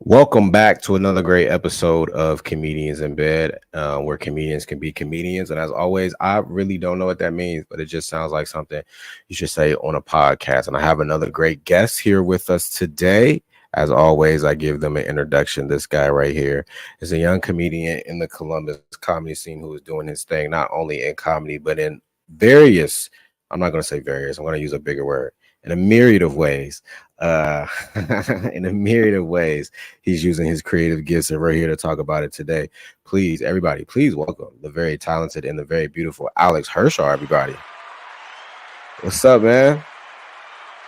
Welcome back to another great episode of Comedians in Bed, where comedians can be comedians. And as always, I really don't know what that means, but it just sounds like something you should say on a podcast. And I have another great guest here with us today. As always, I give them an introduction. This guy right here is a young comedian in the Columbus comedy scene who is doing his thing, not only in comedy, but in various, I'm not going to say various, I'm going to use a bigger word, in a myriad of ways. In a myriad of ways, he's using his creative gifts, and we're here to talk about it today. Please, everybody, please welcome the very talented and the very beautiful Alex Harshaw. Everybody, what's up, man?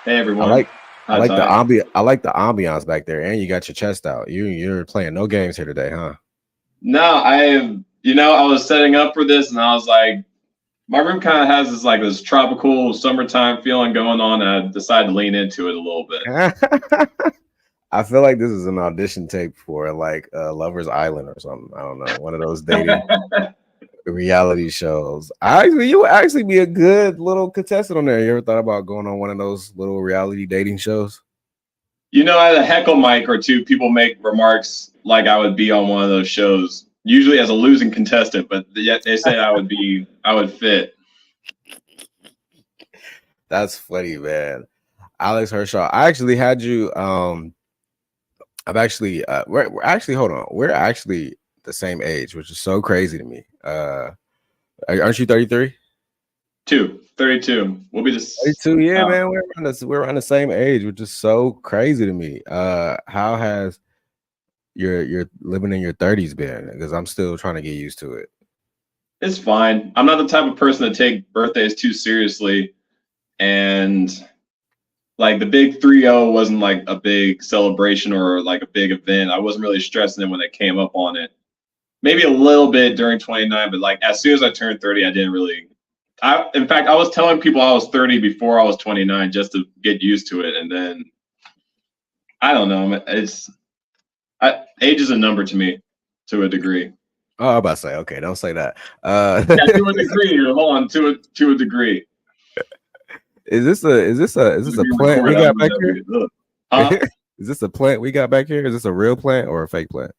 Hey, everyone. I like the ambiance back there, and you got your chest out. You're playing no games here today, huh? No, I was setting up for this, and I was like, my room kind of has this tropical summertime feeling going on, and I decided to lean into it a little bit. I feel like this is an audition tape for Lover's Island or something. I don't know, one of those dating reality shows. You would actually be a good little contestant on there. You ever thought about going on one of those little reality dating shows? I had a heckle mic or two. People make remarks like I would be on one of those shows, usually as a losing contestant, but yet they say I would fit. That's funny, man. Alex Harshaw. I actually had you. I've actually. We're actually. Hold on. We're actually the same age, which is so crazy to me. Aren't you 33? 32. We'll be the 32. Yeah, man. We're around the same age, which is so crazy to me. How has your living in your 30s been? Because I'm still trying to get used to it. It's fine. I'm not the type of person to take birthdays too seriously, and like the big 3-0 wasn't like a big celebration or like a big event. I wasn't really stressing it when it came up on it. Maybe a little bit during 29, but like as soon as I turned 30, I didn't really. In fact, I was telling people I was 30 before I was 29 just to get used to it, and then I don't know. Age is a number to me, to a degree. Oh, I'm about to say, okay, don't say that. Yeah, to a degree. Hold on, to a degree. Is this a plant we got back here? Is this a plant we got back here? Is this a real plant or a fake plant?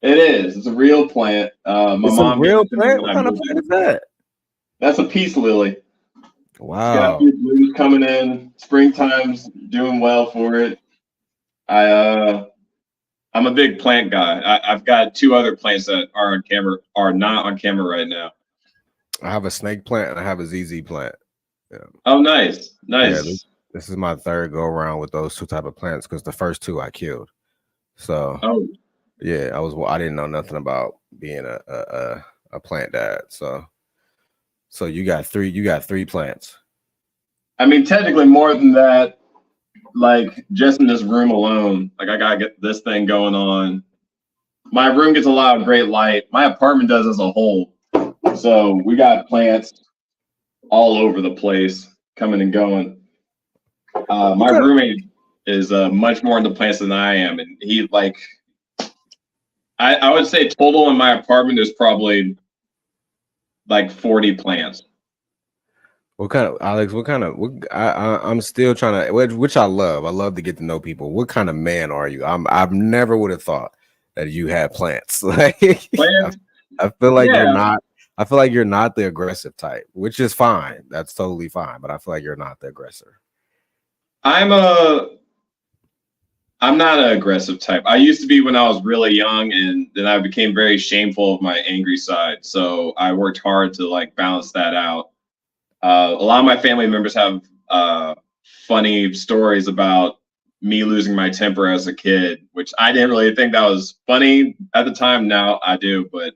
It is. It's a real plant. It's a real plant. What kind of plant is that? That's a peace lily. Wow. It's got a few blooms coming in. Springtime's doing well for it. I'm a big plant guy. I've got two other plants that are not on camera right now. I have a snake plant and I have a ZZ plant. Yeah. Oh, nice. Yeah, this is my third go around with those two type of plants because the first two I killed. So yeah, I didn't know nothing about being a plant dad. So you got three plants. I mean, technically more than that. Like just in this room alone, like I gotta get this thing going on. My room gets a lot of great light. My apartment does as a whole. So we got plants all over the place coming and going. My roommate is much more into plants than I am. And he I would say total in my apartment there's probably like 40 plants. What kind of, Alex? I'm still trying to, which I love. I love to get to know people. What kind of man are you? I've never would have thought that you had plants. Like plants? I feel like you're not. I feel like you're not the aggressive type, which is fine. That's totally fine. But I feel like you're not the aggressor. I'm not an aggressive type. I used to be when I was really young, and then I became very shameful of my angry side. So I worked hard to balance that out. A lot of my family members have funny stories about me losing my temper as a kid, which I didn't really think that was funny at the time. Now I do, but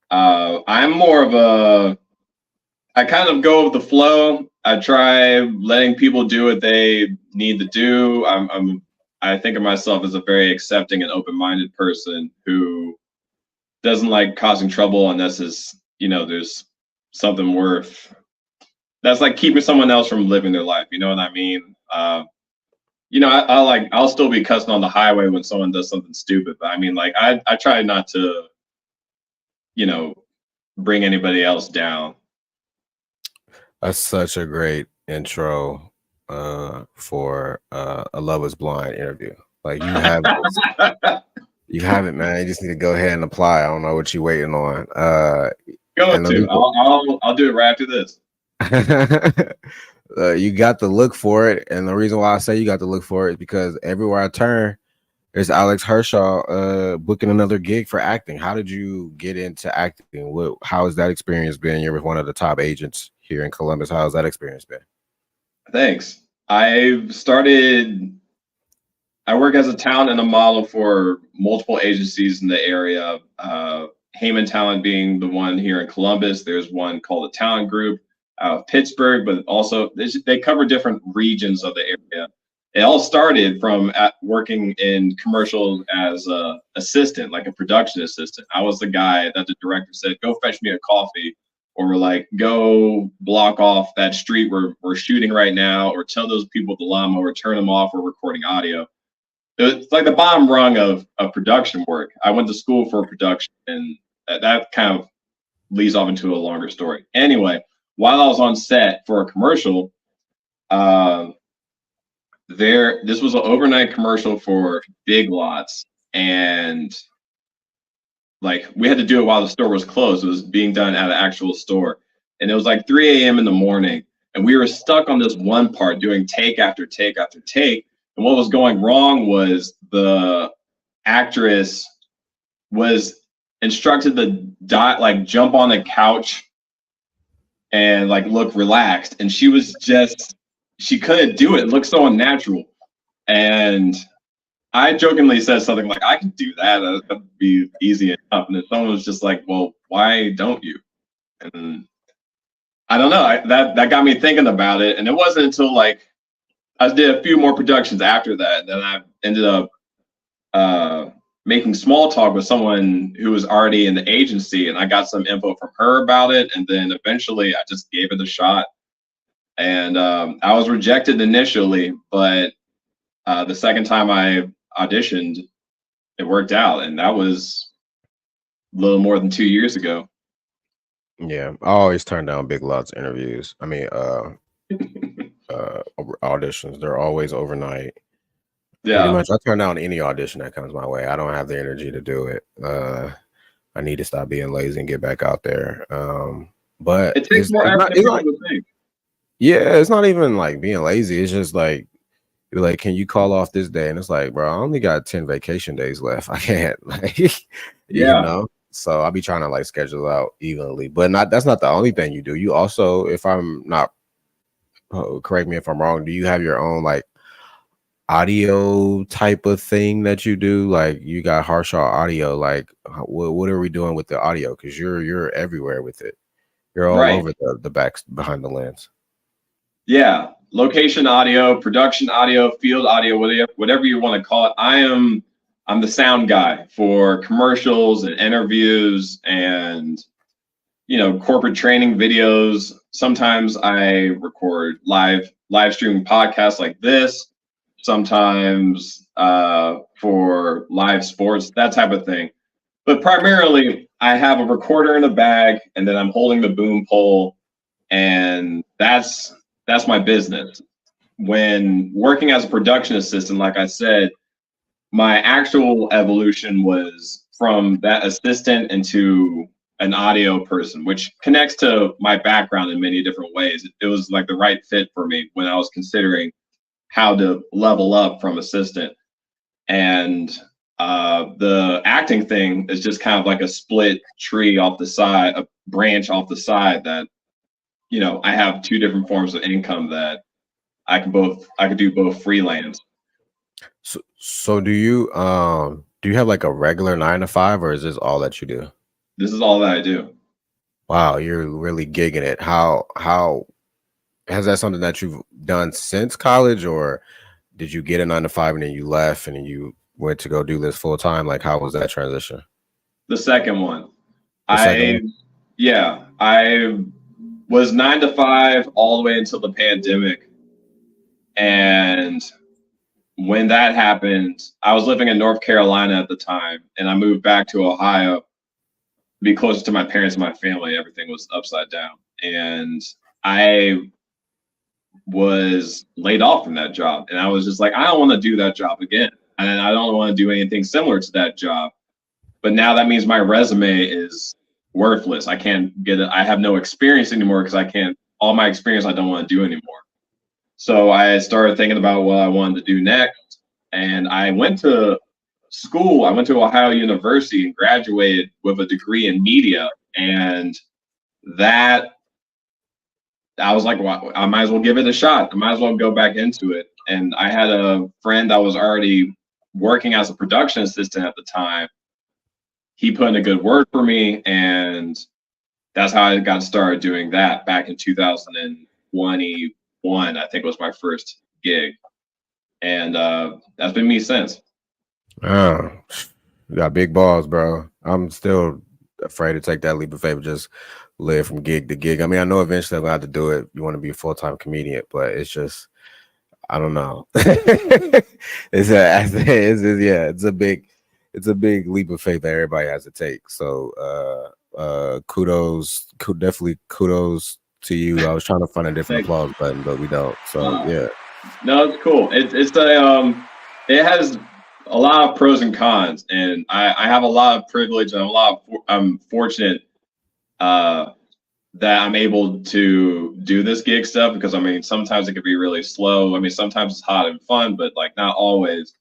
I'm more of I kind of go with the flow. I try letting people do what they need to do. I think of myself as a very accepting and open-minded person who doesn't like causing trouble unless there's something worth. That's like keeping someone else from living their life. You know what I mean? I'll still be cussing on the highway when someone does something stupid, but I mean, I try not to, bring anybody else down. That's such a great intro for a Love Is Blind interview. Like You haven't, man. You just need to go ahead and apply. I don't know what you're waiting on. Going And to. I'll do it right after this. You got to look for it, and the reason why I say you got to look for it is because everywhere I turn, there's Alex Harshaw booking another gig for acting. How did you get into acting? How has that experience been? You're one of the top agents here in Columbus. How has that experience been? Thanks. I work as a talent and a model for multiple agencies in the area. Heyman Talent being the one here in Columbus. There's one called the Talent Group out of Pittsburgh, but also they cover different regions of the area. It all started from working in commercials as a assistant, like a production assistant. I was the guy that the director said, "Go fetch me a coffee," or like, "Go block off that street where we're shooting right now," or "Tell those people with the lawnmower, turn them off, we're recording audio." It's like the bottom rung of production work. I went to school for production, and that kind of leads off into a longer story. Anyway, while I was on set for a commercial, this was an overnight commercial for Big Lots, and like we had to do it while the store was closed. It was being done at an actual store, and it was like 3 a.m. in the morning, and we were stuck on this one part doing take after take after take. And what was going wrong was the actress was instructed to jump on the couch and like look relaxed, and she couldn't do it. It looked so unnatural. And I jokingly said something like, "I can do that. That'd be easy enough." And then someone was just like, "Well, why don't you?" And I don't know. That got me thinking about it. And it wasn't until like I did a few more productions after that. Then I ended up making small talk with someone who was already in the agency, and I got some info from her about it. And then eventually I just gave it a shot. And I was rejected initially, but the second time I auditioned, it worked out. And that was a little more than 2 years ago. Yeah, I always turn down Big Lots interviews. I mean, auditions. They're always overnight. Yeah. Pretty much, I turn down any audition that comes my way. I don't have the energy to do it. I need to stop being lazy and get back out there. But it takes more effort than people think. Yeah, it's not even like being lazy. It's just like, you're like, "Can you call off this day?" And it's like, bro, I only got 10 vacation days left. I can't, like, you know. So I'll be trying to like schedule out evenly, but that's not the only thing you do. You also, if I'm not, correct me if I'm wrong, do you have your own like audio type of thing that you do? Like you got Harshaw audio. Like what are we doing with the audio? Because you're everywhere with it. You're all over the back behind the lens. Yeah, location audio, production audio, field audio, whatever you want to call it. I'm the sound guy for commercials and interviews and corporate training videos. Sometimes I record live streaming podcasts like this. Sometimes for live sports, that type of thing. But primarily, I have a recorder in a bag, and then I'm holding the boom pole, and that's my business. When working as a production assistant, like I said, my actual evolution was from that assistant into an audio person, which connects to my background in many different ways. It was like the right fit for me when I was considering how to level up from assistant. And the acting thing is just kind of like a split tree off the side, a branch off the side that, I have two different forms of income that I could do both freelance. So do you have like a regular 9 to 5, or is this all that you do? This is all that I do. Wow, you're really gigging it. How has that something that you've done since college, or did you get a 9 to 5 and then you left and then you went to go do this full time? Like, how was that transition? The second one. I was 9 to 5 all the way until the pandemic. And when that happened, I was living in North Carolina at the time, and I moved back to Ohio to be closer to my parents and my family. Everything was upside down. And I was laid off from that job. And I was just like, I don't want to do that job again. and I don't want to do anything similar to that job. But now that means my resume is worthless. I can't get it. I have no experience anymore because I can't. All my experience I don't want to do anymore. So I started thinking about what I wanted to do next, and I went to school. I went to Ohio University and graduated with a degree in media, and that I was like, well, I might as well give it a shot. I might as well go back into it. And I had a friend that was already working as a production assistant at the time. He put in a good word for me, and that's how I got started doing that back in 2021. I think was my first gig, and that's been me since. Oh, you got big balls, bro. I'm still afraid to take that leap of faith, just live from gig to gig. I mean, I know eventually I'm gonna have to do it. You want to be a full-time comedian, but it's just, I don't know. It's a big leap of faith that everybody has to take. So definitely kudos to you. I was trying to find a different applause button, but we don't. So yeah. No, it's cool. It has a lot of pros and cons, and I have a lot of privilege, and I'm fortunate that I'm able to do this gig stuff, because I mean, sometimes it can be really slow. I mean, sometimes it's hot and fun, but like not always.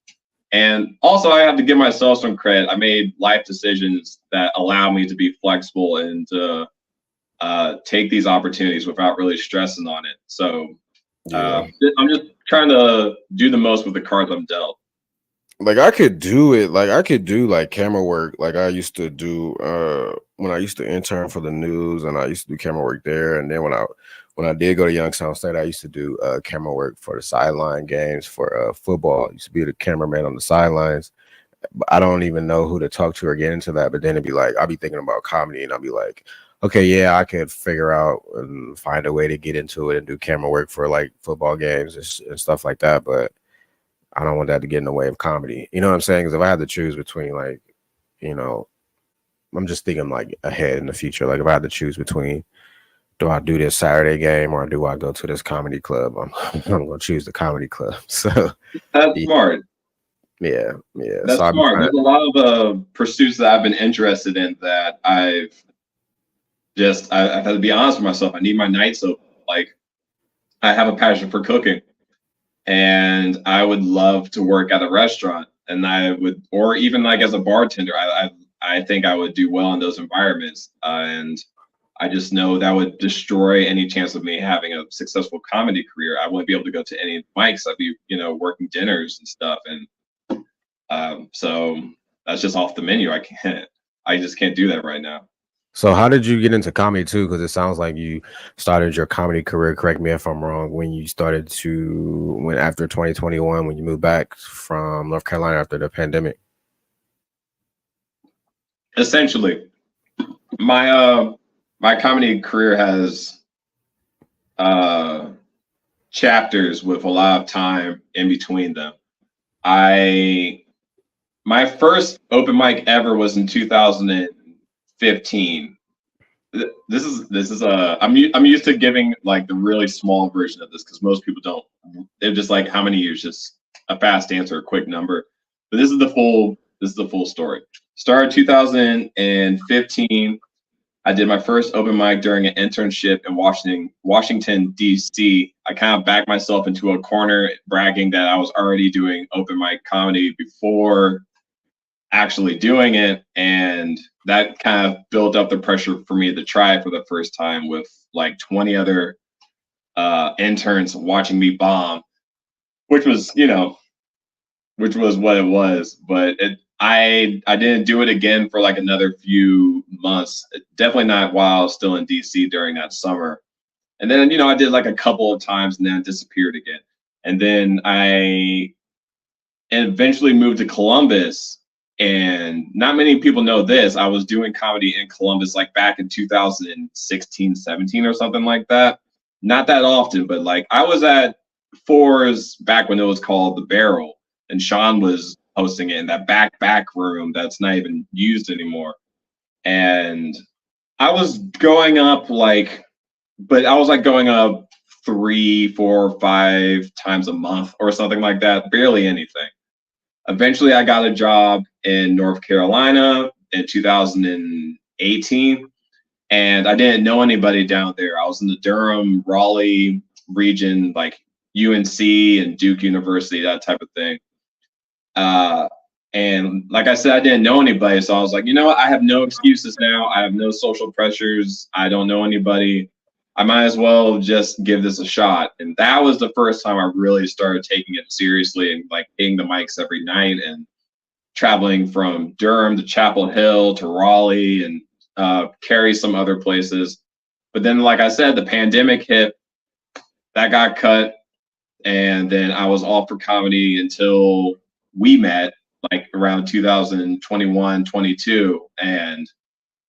And also, I have to give myself some credit. I made life decisions that allow me to be flexible and to take these opportunities without really stressing on it. So I'm just trying to do the most with the cards I'm dealt. Like I could do it. Like I could do like camera work. Like I used to do when I used to intern for the news, and I used to do camera work there. And then when I did go to Youngstown State, I used to do camera work for the sideline games for football. I used to be the cameraman on the sidelines. But I don't even know who to talk to or get into that. But then it'd be like, I'll be thinking about comedy, and I'll be like, okay, yeah, I could figure out and find a way to get into it and do camera work for like football games and stuff like that. But I don't want that to get in the way of comedy. You know what I'm saying? Because if I had to choose between, like, you know, I'm just thinking like ahead in the future. Like if I had to choose between, do I do this Saturday game or do I go to this comedy club? I'm going to choose the comedy club. So that's smart. Yeah. That's smart. There's a lot of pursuits that I've been interested in that I've had to be honest with myself. I need my nights open. Like I have a passion for cooking, and I would love to work at a restaurant, and I would, or even like as a bartender, I think I would do well in those environments. And I just know that would destroy any chance of me having a successful comedy career. I wouldn't be able to go to any mics. I'd be, working dinners and stuff. And so that's just off the menu. I just can't do that right now. So how did you get into comedy too? Because it sounds like you started your comedy career, correct me if I'm wrong, when after 2021, when you moved back from North Carolina after the pandemic. Essentially, my comedy career has chapters with a lot of time in between them. My first open mic ever was in 2015. This is I'm used to giving like the really small version of this, because most people don't. They're just like, how many years? Just a fast answer, a quick number. But this is the full story. Started 2015. I did my first open mic during an internship in Washington, D.C. I kind of backed myself into a corner, bragging that I was already doing open mic comedy before actually doing it. And that kind of built up the pressure for me to try it for the first time, with like 20 other interns watching me bomb, which was what it was. But I didn't do it again for like another few months. Definitely not while I was still in DC during that summer. And then, I did like a couple of times and then it disappeared again. And then I eventually moved to Columbus, and not many people know this. I was doing comedy in Columbus like back in 2016, 17 or something like that. Not that often, but like I was at Fours back when it was called The Barrel, and Sean was hosting it in that back room that's not even used anymore. And I was going up going up 3, 4, 5 times a month or something like that, barely anything. Eventually, I got a job in North Carolina in 2018, and I didn't know anybody down there. I was in the Durham, Raleigh region, like UNC and Duke University, that type of thing. And like I said, I didn't know anybody. So I was like, you know what? I have no excuses now. I have no social pressures. I don't know anybody. I might as well just give this a shot. And that was the first time I really started taking it seriously and like hitting the mics every night and traveling from Durham to Chapel Hill to Raleigh and Cary, some other places. But then, like I said, the pandemic hit, that got cut. And then I was off for comedy until we met, like around 2021, 22. And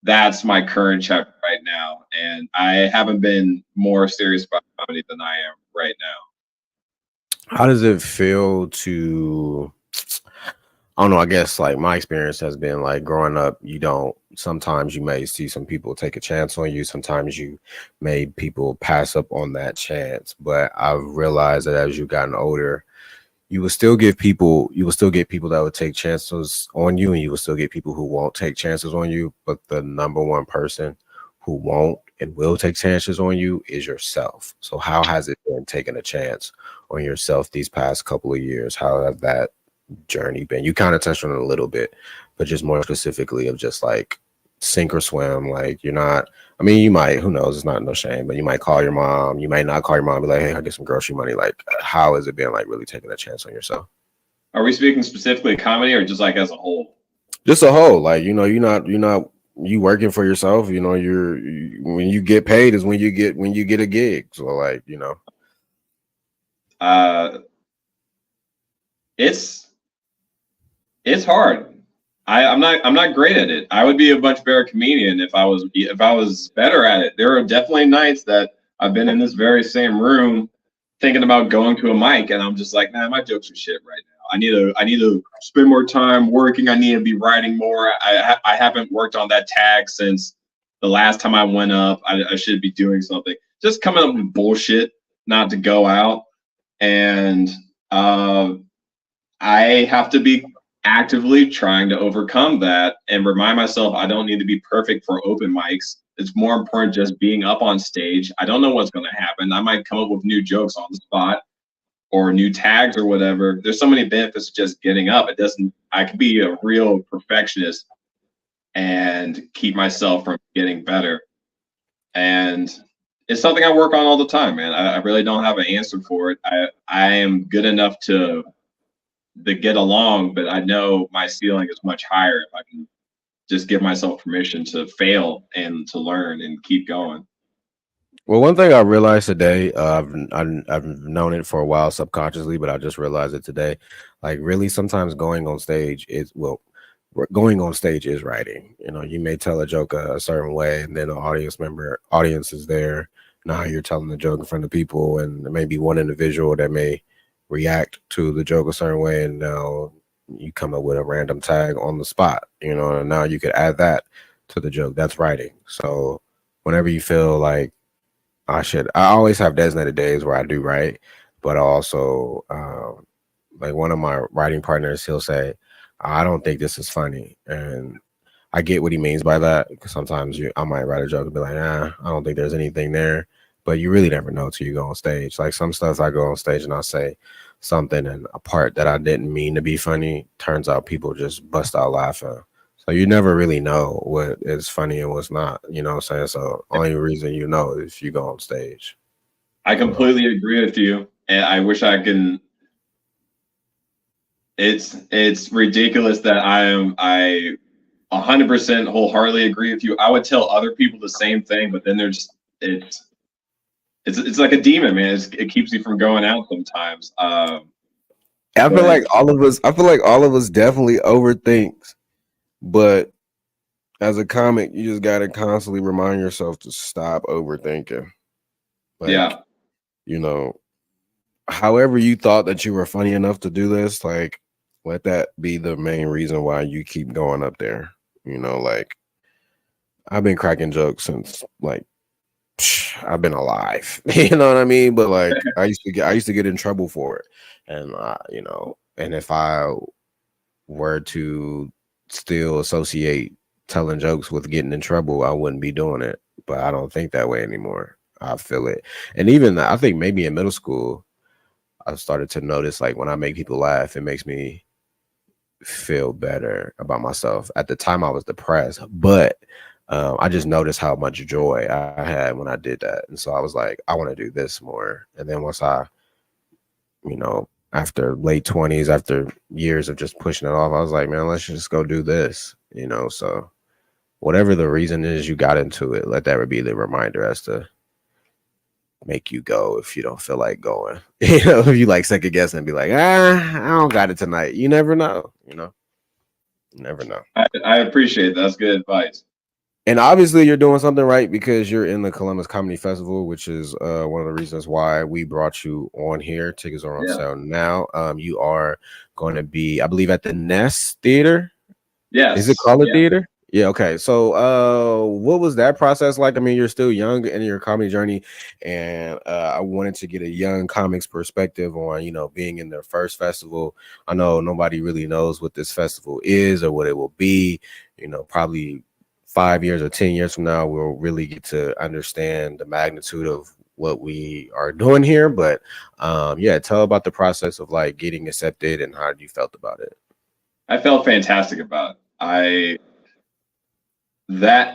that's my current chapter right now. And I haven't been more serious about comedy than I am right now. How does it feel to, I don't know, I guess like my experience has been like growing up, sometimes you may see some people take a chance on you. Sometimes you made people pass up on that chance. But I've realized that as you've gotten older, you will still get people that would take chances on you, and you will still get people who won't take chances on you. But the number one person who won't and will take chances on you is yourself. So how has it been taking a chance on yourself these past couple of years? How has that journey been? You kind of touched on it a little bit, but just more specifically of just like sink or swim. Like you're not, I mean, you might, who knows, it's not no shame, but you might call your mom, you might not call your mom, be like, hey, I get some grocery money. Like, how has it been like really taking a chance on yourself? Are we speaking specifically comedy or just like as a whole? Just a whole, like, you know, you working for yourself, you know, when you get paid is when you get a gig. So like, you know, it's hard. I'm not great at it. I would be a much better comedian if I was better at it. There are definitely nights that I've been in this very same room thinking about going to a mic, and I'm just like, man, my jokes are shit right now. I need to spend more time working. I need to be writing more. I haven't worked on that tag since the last time I went up. I should be doing something. Just coming up with bullshit not to go out, and I have to be actively trying to overcome that and remind myself I don't need to be perfect for open mics. It's more important just being up on stage. I don't know what's going to happen. I might come up with new jokes on the spot or new tags or whatever. There's so many benefits to just getting up. I can be a real perfectionist and keep myself from getting better. And it's something I work on all the time, man. I really don't have an answer for it. I am good enough to get along, but I know my ceiling is much higher if I can just give myself permission to fail and to learn and keep going. Well, one thing I realized today, I've known it for a while subconsciously, but I just realized it today. Like, really, sometimes going on stage is writing. You know, you may tell a joke a certain way, and then the audience is there. Now you're telling the joke in front of people, and there may be one individual that may react to the joke a certain way, and now you come up with a random tag on the spot, you know, and now you could add that to the joke. That's writing. So whenever you feel like I always have designated days where I do write, but also like one of my writing partners, he'll say, I don't think this is funny. And I get what he means by that, because sometimes I might write a joke and be like, I don't think there's anything there. But you really never know till you go on stage. Like some stuff I go on stage and I say something, and a part that I didn't mean to be funny, turns out people just bust out laughing. So you never really know what is funny and what's not, you know what I'm saying? So only reason you know is if you go on stage. I completely agree with you. And I wish I can. It's ridiculous that I 100% wholeheartedly agree with you. I would tell other people the same thing, but then it's like a demon, man. It keeps you from going out sometimes. I feel like all of us definitely overthinks, but as a comic, you just gotta constantly remind yourself to stop overthinking. Like, yeah, you know, however you thought that you were funny enough to do this, like, let that be the main reason why you keep going up there. You know, like, I've been cracking jokes since like I've been alive. You know what I mean? But like I used to get in trouble for it. And you know, and if I were to still associate telling jokes with getting in trouble, I wouldn't be doing it. But I don't think that way anymore. I feel it. And even I think maybe in middle school, I started to notice like when I make people laugh, it makes me feel better about myself. At the time I was depressed, but I just noticed how much joy I had when I did that. And so I was like, I want to do this more. And then once I, after late 20s, after years of just pushing it off, I was like, man, let's just go do this, so whatever the reason is you got into it, let that be the reminder as to make you go if you don't feel like going. If you like second guess and be like, I don't got it tonight. You never know, You never know. I appreciate that. That's good advice. And obviously you're doing something right because you're in the Columbus Comedy Festival, which is one of the reasons why we brought you on here. Tickets are on sale now. You are going to be, I believe, at the Nest Theater. Yes. Is it called the theater? Yeah. Okay. So what was that process like? I mean, you're still young in your comedy journey, and I wanted to get a young comic's perspective on, being in their first festival. I know nobody really knows what this festival is or what it will be. Probably 5 years or 10 years from now, we'll really get to understand the magnitude of what we are doing here. But tell about the process of like getting accepted and how you felt about it. I felt fantastic about it.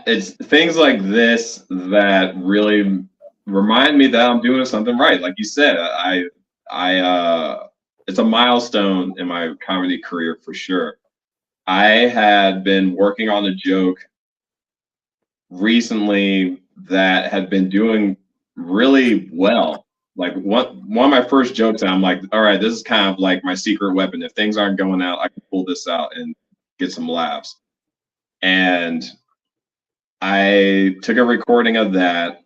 It's things like this that really remind me that I'm doing something right. Like you said, it's a milestone in my comedy career for sure. I had been working on a joke recently that had been doing really well. Like one of my first jokes, I'm like, all right, this is kind of like my secret weapon. If things aren't going out, I can pull this out and get some laughs. And I took a recording of that.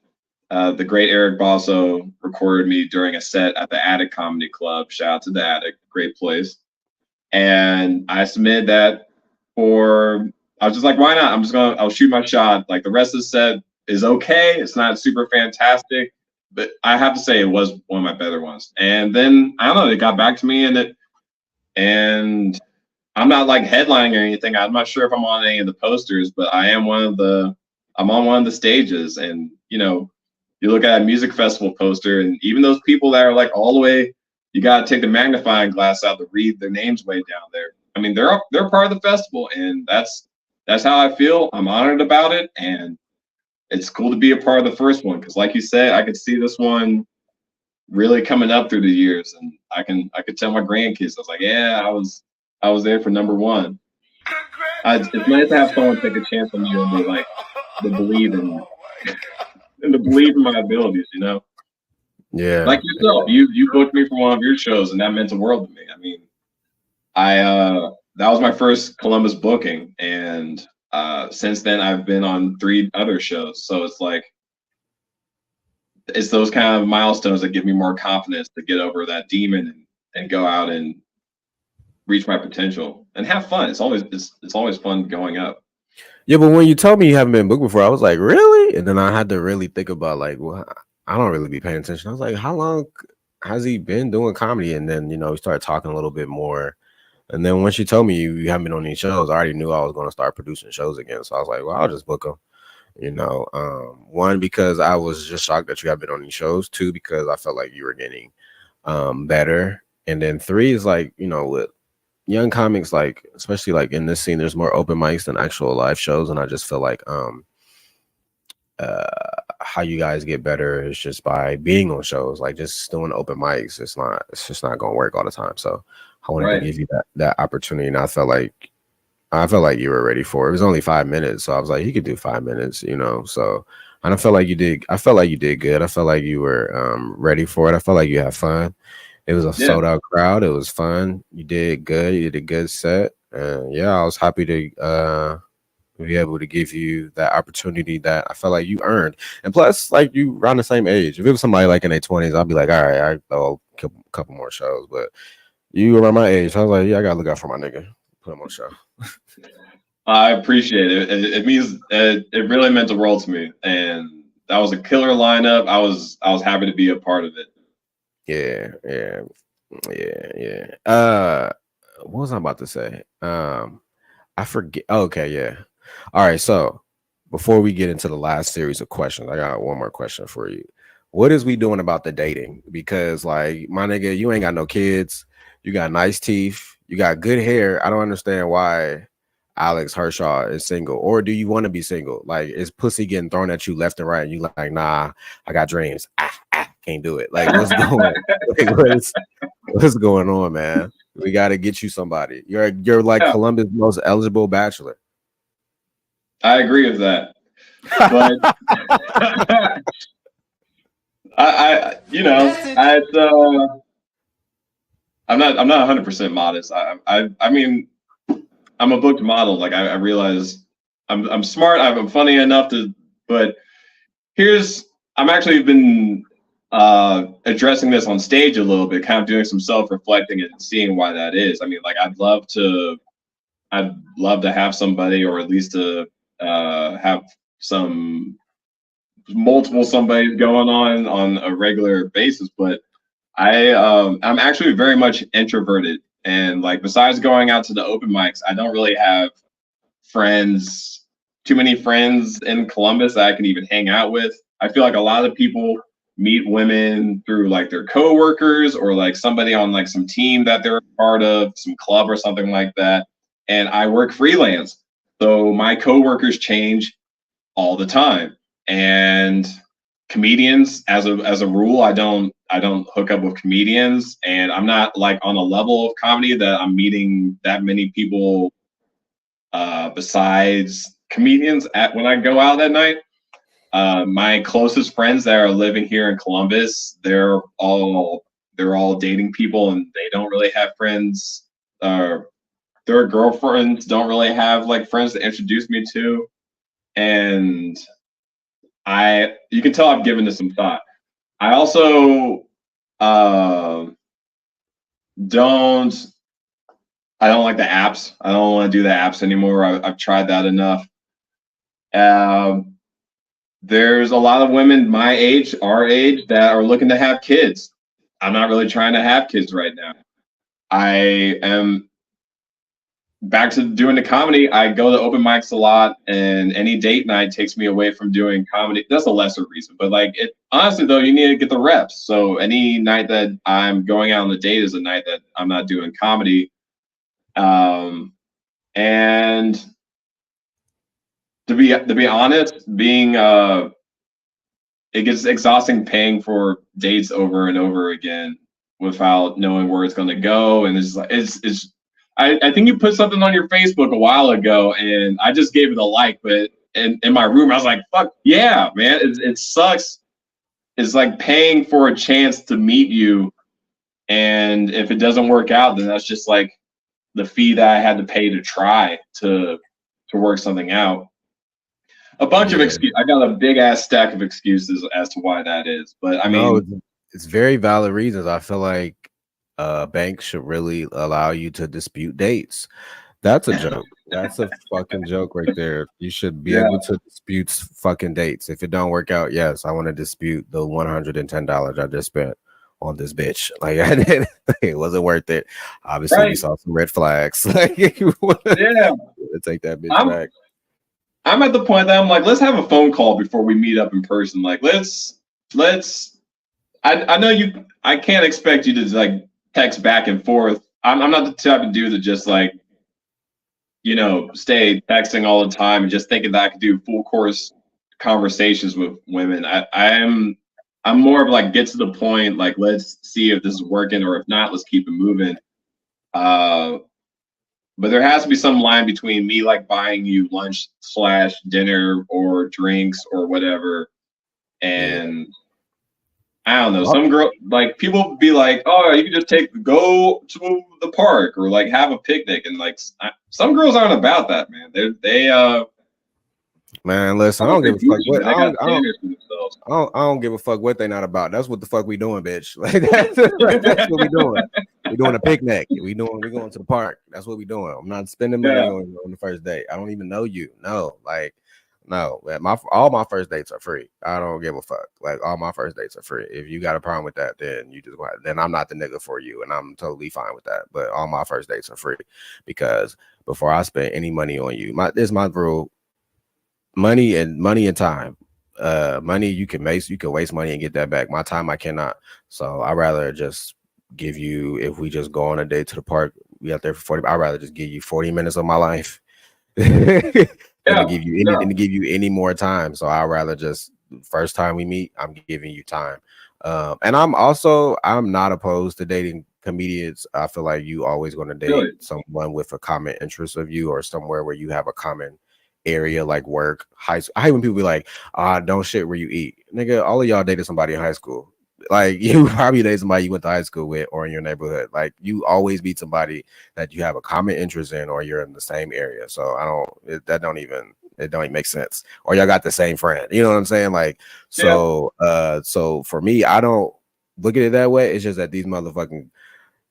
The great Eric Basso recorded me during a set at the Attic Comedy Club. Shout out to the Attic, great place. And I submitted that I was just like, why not? I'll shoot my shot. Like the rest of the set is okay. It's not super fantastic, but I have to say it was one of my better ones. And then I don't know, they got back to me and I'm not like headlining or anything. I'm not sure if I'm on any of the posters, but I'm on one of the stages. And you look at a music festival poster, and even those people that are like all the way, you got to take the magnifying glass out to read their names way down there. I mean, they're part of the festival, and that's how I feel. I'm honored about it, and it's cool to be a part of the first one because, like you said, I could see this one really coming up through the years, and I could tell my grandkids. I was like, yeah, I was there for number one. It's nice to have someone take a chance on you and be like, to believe in and to believe in my abilities, Yeah. Like yourself, you booked me for one of your shows, and that meant the world to me. I mean, that was my first Columbus booking, and since then I've been on 3 other shows. So it's like it's those kind of milestones that give me more confidence to get over that demon and go out and reach my potential and have fun. It's always fun going up. Yeah, but when you told me you haven't been booked before, I was like, really? And then I had to really think about like, well, I don't really be paying attention. I was like, how long has he been doing comedy? And then, we started talking a little bit more. And then once you told me you haven't been on any shows, I already knew I was going to start producing shows again. So I was like, well, I'll just book them. One, because I was just shocked that you haven't been on any shows. 2, because I felt like you were getting better. And then 3 is like, with young comics, like especially like in this scene, there's more open mics than actual live shows. And I just feel like how you guys get better is just by being on shows, like just doing open mics. It's just not going to work all the time. So I wanted to give you that opportunity, and I felt like you were ready for it. It was only 5 minutes, so I was like, you could do 5 minutes, So, and I felt like you did. I felt like you did good. I felt like you were ready for it. I felt like you had fun. It was a sold out crowd. It was fun. You did good. You did a good set. And I was happy to be able to give you that opportunity that I felt like you earned. And plus, like, you around the same age. If it was somebody like in their 20s, I'd be like, all right, I throw a couple more shows. But you were around my age. I was like, yeah, I gotta look out for my nigga. Put him on show. I appreciate it. It means it really meant the world to me, and that was a killer lineup. I was happy to be a part of it. Yeah. what was I about to say? I forget. Okay, yeah. All right. So before we get into the last series of questions, I got one more question for you. What is we doing about the dating? Because like my nigga, you ain't got no kids. You got nice teeth. You got good hair. I don't understand why Alex Harshaw is single. Or do you want to be single? Like, is pussy getting thrown at you left and right? And you like, nah, I got dreams. Can't do it. Like, what's going? Like, what's going on, man? We got to get you somebody. You're like Columbus' most eligible bachelor. I agree with that, but I'm not 100% modest. I mean, I'm a booked model. Like I realize I'm smart. I'm funny enough but I'm actually been addressing this on stage a little bit, kind of doing some self-reflecting and seeing why that is. I mean, like I'd love to have somebody, or at least to have some multiple somebodies going on a regular basis, but I'm actually very much introverted, and like besides going out to the open mics, I don't really have too many friends in Columbus that I can even hang out with. I feel like a lot of people meet women through like their coworkers, or like somebody on like some team that they're a part of, some club or something like that. And I work freelance, so my coworkers change all the time. And comedians, as a rule, I don't hook up with comedians, and I'm not like on a level of comedy that I'm meeting that many people besides comedians when I go out at night. My closest friends that are living here in Columbus, they're all dating people, and they don't really have friends. Their girlfriends don't really have like friends to introduce me to, and you can tell I've given this some thought. I also don't like the apps. I don't want to do the apps anymore. I've tried that enough. There's a lot of women my age, our age, that are looking to have kids. I'm not really trying to have kids right now. I am back to doing the comedy. I go to open mics a lot, and any date night takes me away from doing comedy. That's a lesser reason, but like honestly though, you need to get the reps. So any night that I'm going out on a date is a night that I'm not doing comedy. And to be honest, it gets exhausting paying for dates over and over again without knowing where it's going to go. And I think you put something on your Facebook a while ago, and I just gave it a like, but in my room, I was like, fuck yeah, man. It sucks. It's like paying for a chance to meet you. And if it doesn't work out, then that's just like the fee that I had to pay to try to work something out. A bunch of excuses. I got a big ass stack of excuses as to why that is. But I mean, it's very valid reasons. I feel like banks should really allow you to dispute dates. That's a joke. That's a fucking joke right there. You should be able to dispute fucking dates. If it don't work out, yes, I want to dispute the $110 I just spent on this bitch. Like I did, it wasn't worth it. Obviously, we saw some red flags. Like, take that bitch back. I'm at the point that I'm like, let's have a phone call before we meet up in person. Like, let's. I know you. I can't expect you to like text back and forth. I'm not the type of dude that just like, stay texting all the time and just thinking that I could do full course conversations with women. I'm more of like, get to the point. Like, let's see if this is working, or if not, let's keep it moving. But there has to be some line between me like buying you lunch / dinner or drinks or whatever, and I don't know. Some girl, like, people be like, oh, you can just go to the park or like have a picnic, and like some girls aren't about that, man. Man, listen, I don't give a fuck what I don't give a fuck what they not about. That's what the fuck we doing, bitch. Like that's what we doing. We doing a picnic. We going to the park. That's what we doing. I'm not spending money on the first date. I don't even know you. No, like No, man, all my first dates are free. I don't give a fuck. Like all my first dates are free. If you got a problem with that, then you just then I'm not the nigga for you, and I'm totally fine with that. But all my first dates are free because before I spend any money on you, this is my rule: money and time. Money you can waste money and get that back. My time I cannot. So I rather just give you, if we just go on a date to the park, we out there for 40. I'd rather just give you 40 minutes of my life. And to give you any more time. So I'd rather just first time we meet, I'm giving you time. And I'm not opposed to dating comedians. I feel like you always going to date someone with a common interest of you or somewhere where you have a common area like work, high school. I hate when people be like, don't shit where you eat. Nigga, all of y'all dated somebody in high school. Like you probably dated somebody you went to high school with or in your neighborhood. Like you always meet somebody that you have a common interest in or you're in the same area. So it don't even make sense. Or y'all got the same friend. You know what I'm saying? Like so so for me, I don't look at it that way. It's just that these motherfucking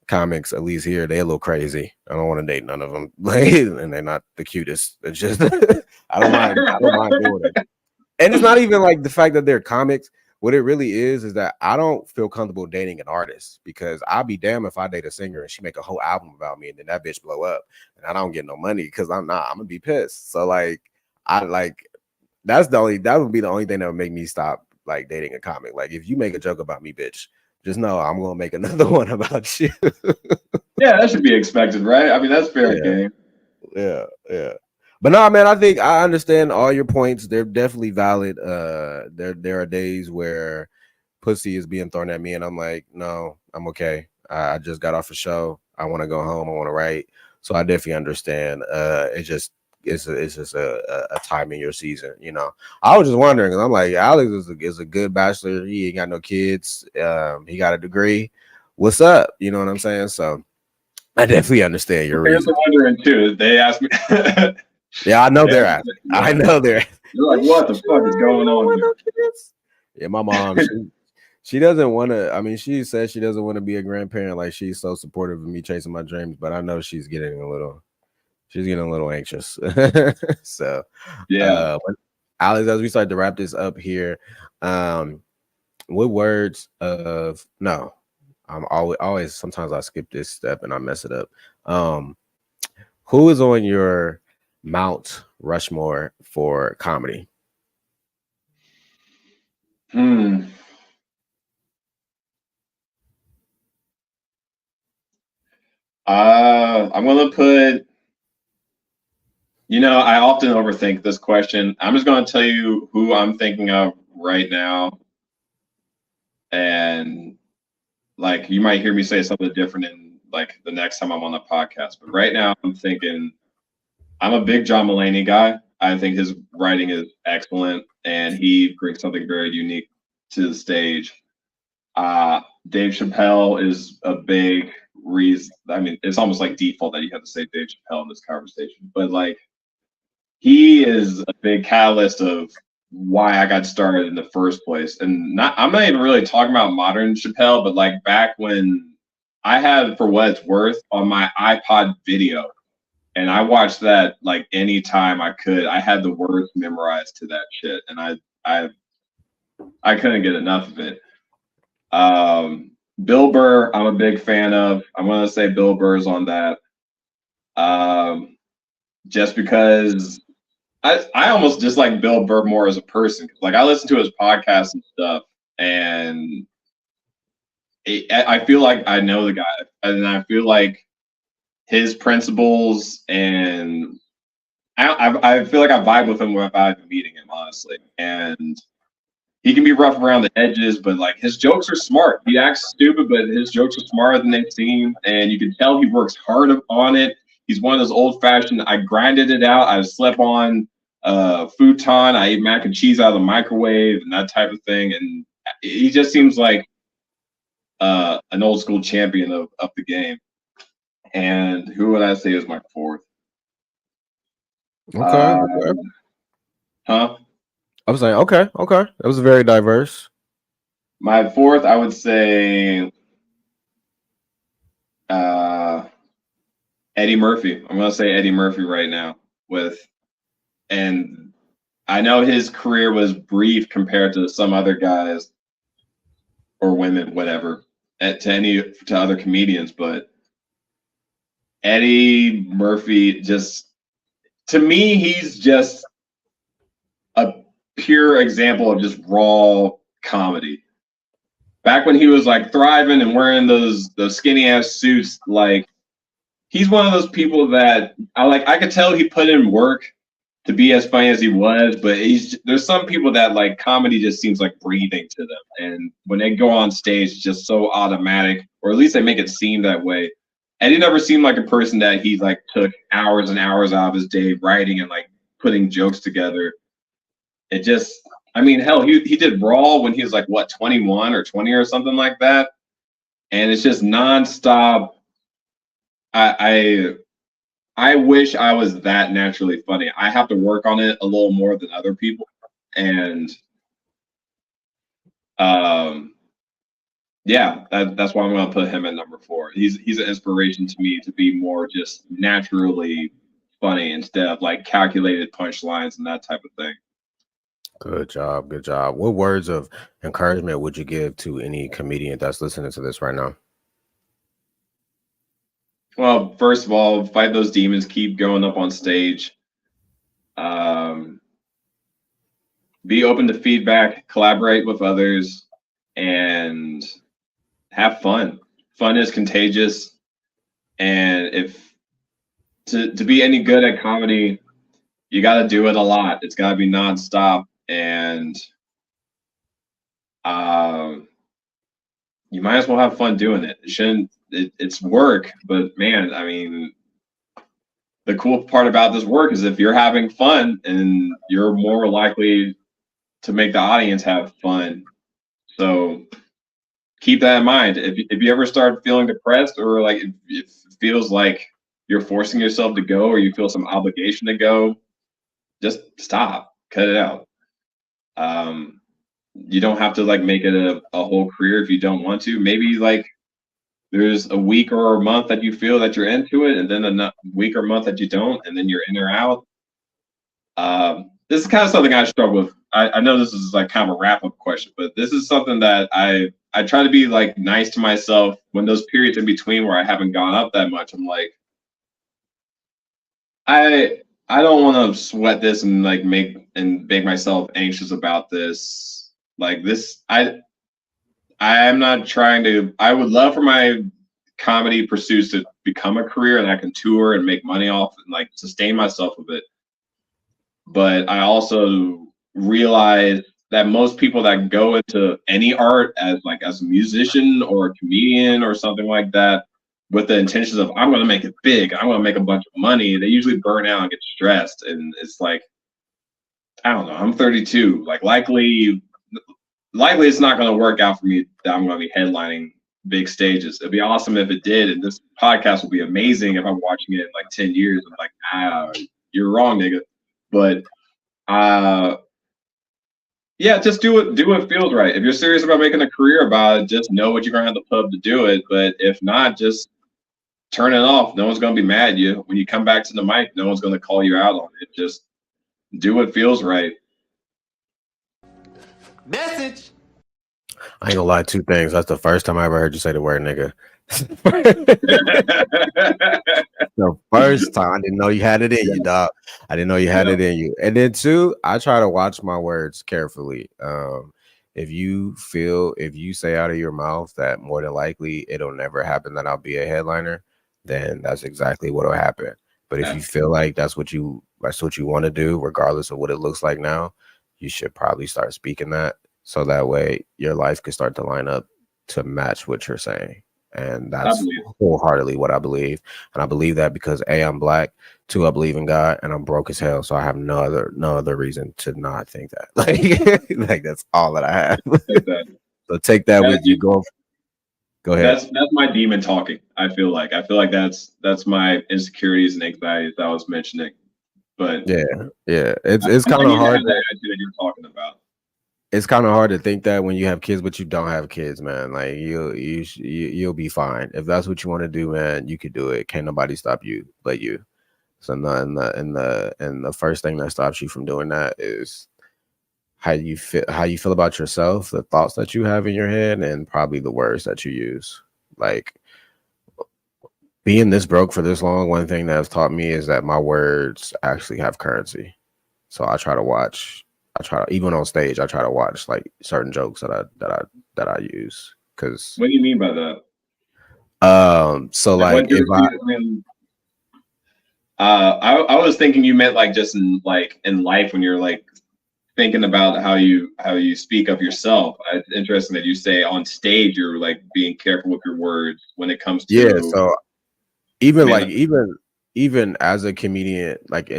comics, at least here, they a little crazy. I don't want to date none of them. And they're not the cutest. It's just I don't mind doing it. And it's not even like the fact that they're comics. What it really is that I don't feel comfortable dating an artist because I'll be damned if I date a singer and she make a whole album about me and then that bitch blow up and I don't get no money because I'm gonna be pissed. So like that would be the only thing that would make me stop like dating a comic. Like if you make a joke about me, bitch, just know I'm gonna make another one about you. Yeah, that should be expected, right? I mean, that's fair game. Yeah. But no, man, I think I understand all your points. They're definitely valid. There are days where pussy is being thrown at me, and I'm like, no, I'm okay. I just got off a show. I want to go home. I want to write. So I definitely understand. It's just a time in your season, you know. I was just wondering because I'm like, Alex is a good bachelor. He ain't got no kids. He got a degree. What's up? You know what I'm saying? So I definitely understand your reason. Wondering too. They asked me. Yeah, I know they're asking. Yeah. I know they're. You're like, what the fuck is going on here? Yeah, my mom. She doesn't want to. I mean, she says she doesn't want to be a grandparent. Like she's so supportive of me chasing my dreams, but I know she's getting a little anxious. So yeah. Alex, as we start to wrap this up here, what words of no? I'm always sometimes I skip this step and I mess it up. Who is on your Mount Rushmore for comedy? I'm gonna put. You know, I often overthink this question. I'm just gonna tell you who I'm thinking of right now, and like you might hear me say something different in like the next time I'm on the podcast. But right now, I'm thinking I'm a big John Mulaney guy. I think his writing is excellent, and he brings something very unique to the stage. Dave Chappelle is a big reason. I mean, it's almost like default that you have to say Dave Chappelle in this conversation, but like he is a big catalyst of why I got started in the first place. And I'm not even really talking about modern Chappelle, but like back when I had For What It's Worth on my iPod video, and I watched that like anytime I could. I had the words memorized to that shit, and I couldn't get enough of it. Bill Burr, I'm a big fan of. I'm gonna say Bill Burr's on that. Just because I almost dislike Bill Burr more as a person. Like I listen to his podcast and stuff, and I feel like I know the guy, and I feel like his principles, and I feel like I vibe with him without even meeting him, honestly. And he can be rough around the edges, but like his jokes are smart. He acts stupid, but his jokes are smarter than they seem, and you can tell he works hard on it. He's one of those old-fashioned. I grinded it out. I slept on futon. I ate mac and cheese out of the microwave and that type of thing. And he just seems like an old school champion of the game. And who would I say is my fourth? Okay. Huh? I was saying, okay. That was very diverse. My fourth, I would say Eddie Murphy. I'm gonna say Eddie Murphy right now. And I know his career was brief compared to some other guys or women, whatever, to other comedians, but Eddie Murphy just, to me, he's just a pure example of just raw comedy. Back when he was like thriving and wearing those skinny ass suits, like he's one of those people that I could tell he put in work to be as funny as he was, but there's some people that like comedy just seems like breathing to them, and when they go on stage, it's just so automatic, or at least they make it seem that way. And he never seemed like a person that he like took hours and hours out of his day writing and like putting jokes together. It just, I mean, hell, he did Raw when he was like what, 21 or 20 or something like that, and it's just nonstop. I wish I was that naturally funny. I have to work on it a little more than other people, and yeah, that's why I'm going to put him at number 4. He's an inspiration to me to be more just naturally funny instead of like calculated punchlines and that type of thing. Good job. Good job. What words of encouragement would you give to any comedian that's listening to this right now? Well, first of all, fight those demons. Keep going up on stage. Be open to feedback. Collaborate with others, and have fun. Fun is contagious, and if to be any good at comedy, you got to do it a lot. It's got to be nonstop, and you might as well have fun doing it. It shouldn't. It's work, but man, I mean, the cool part about this work is if you're having fun, and you're more likely to make the audience have fun. So keep that in mind. If you ever start feeling depressed, or like if it feels like you're forcing yourself to go, or you feel some obligation to go, just stop, cut it out. You don't have to like make it a whole career if you don't want to. Maybe like there's a week or a month that you feel that you're into it, and then a week or month that you don't, and then you're in or out. This is kind of something I struggle with. I know this is like kind of a wrap-up question, but this is something that I try to be like nice to myself when those periods in between where I haven't gone up that much. I'm like, I don't want to sweat this and like make myself anxious about this. Like this, I am not trying to. I would love for my comedy pursuits to become a career, and I can tour and make money off and like sustain myself with it. But I also realize that most people that go into any art as a musician or a comedian or something like that with the intentions of I'm going to make it big, I'm going to make a bunch of money, they usually burn out and get stressed. And it's like, I don't know, I'm 32. Like likely it's not going to work out for me that I'm going to be headlining big stages. It'd be awesome if it did, and this podcast would be amazing if I'm watching it in like 10 years. I'm like, you're wrong, nigga. But yeah, just do what feels right. If you're serious about making a career about it, just know what you're gonna have to put up to do it. But if not, just turn it off. No one's gonna be mad at you. When you come back to the mic, no one's gonna call you out on it. Just do what feels right. Message. I ain't gonna lie, 2 things. That's the first time I ever heard you say the word nigga. The first time. I didn't know you had it in you, dog. I didn't know you had it in you. And then 2, I try to watch my words carefully. If you say out of your mouth that more than likely it'll never happen that I'll be a headliner, then that's exactly what'll happen. But if you feel like that's what you want to do, regardless of what it looks like now, you should probably start speaking that, so that way your life could start to line up to match what you're saying. And that's wholeheartedly what I believe. And I believe that because A, I'm Black, 2, I believe in God, and I'm broke as hell. So I have no other reason to not think that. Like that's all that I have. So take that with you. Go ahead. That's my demon talking. I feel like that's my insecurities and anxieties that I was mentioning. But yeah, it's kind of hard that you're talking about. It's kind of hard to think that when you have kids, but you don't have kids, man. Like you'll be fine if that's what you want to do, man. You could do it. Can't nobody stop you but you. So and the first thing that stops you from doing that is how you feel about yourself, the thoughts that you have in your head, and probably the words that you use. Like being this broke for this long, one thing that has taught me is that my words actually have currency. So I try to even on stage, I try to watch like certain jokes that I use. Cause What do you mean by that? so Like like what if jokes do you, I mean, I was thinking you meant like just in like in life when you're like thinking about how you speak of yourself. It's interesting that you say on stage you're like being careful with your words when it comes yeah, to so even man. like even as a comedian, like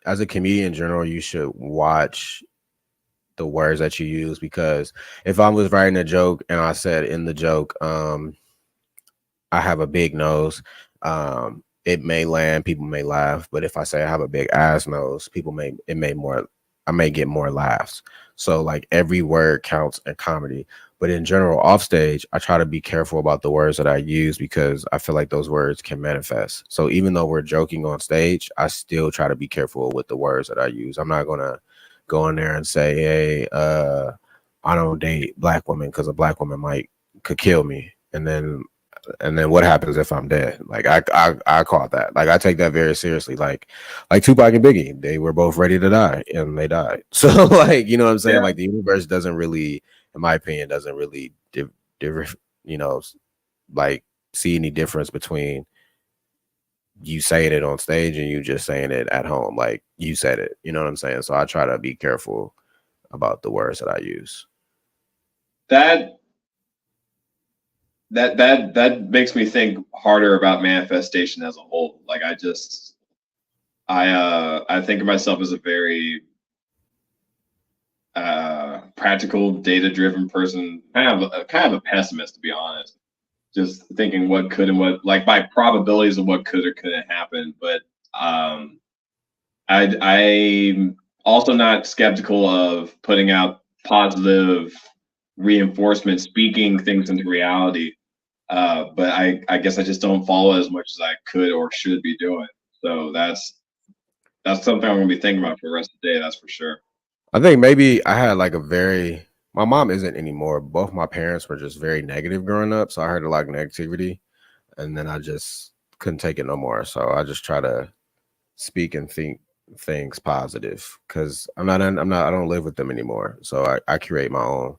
as a comedian in general, you should watch the words that you use because if I was writing a joke and I said in the joke, I have a big nose, it may land, people may laugh, but if I say I have a big ass nose, I may get more laughs. So like every word counts in comedy. But in general, off stage, I try to be careful about the words that I use because I feel like those words can manifest. So even though we're joking on stage, I still try to be careful with the words that I use. I'm not gonna go in there and say, "Hey, I don't date black women because a black woman could kill me," and then what happens if I'm dead? Like I call that. Like I take that very seriously. Like Tupac and Biggie, they were both ready to die and they died. So like you know what I'm saying? Yeah, Like the universe doesn't really, in my opinion, doesn't really you know like see any difference between you saying it on stage and you just saying it at home. Like you said it. You know what I'm saying? So I try to be careful about the words that I use. that that makes me think harder about manifestation as a whole. Like I think of myself as a very practical, data driven person, kind of a pessimist to be honest. Just thinking what could and what like by probabilities of what could or couldn't happen. But um, I'm also not skeptical of putting out positive reinforcement, speaking things into reality. But I guess I just don't follow as much as I could or should be doing. So that's something I'm gonna be thinking about for the rest of the day. That's for sure. I think maybe I had like a very my mom isn't anymore. Both my parents were just very negative growing up, so I heard a lot of negativity, and then I just couldn't take it no more. So I just try to speak and think things positive because I don't live with them anymore. So I create my own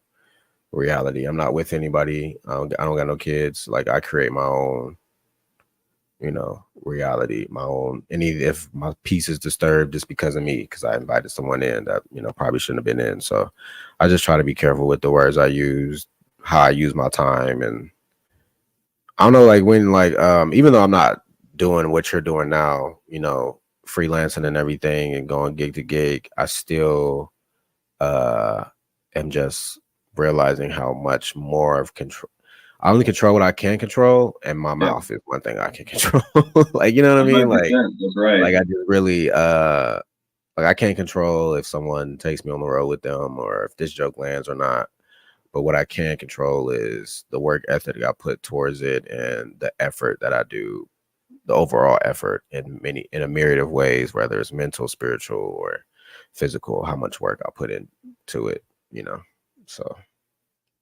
reality. I'm not with anybody. I don't got no kids. Like I create my own reality, my own. Any if my peace is disturbed, it's because of me, because I invited someone in that probably shouldn't have been in. So I just try to be careful with the words I use, how I use my time, and I don't know, like when even though I'm not doing what you're doing now, freelancing and everything and going gig to gig, I still uh am just realizing how much more of control I only control what I can control, and my Yeah, mouth is one thing I can control. Like, you know what I mean? Like, 100%. That's right. I just really like I can't control if someone takes me on the road with them or if this joke lands or not. But what I can control is the work ethic I put towards it and the effort that I do, the overall effort in a myriad of ways, whether it's mental, spiritual, or physical, how much work I put into it, So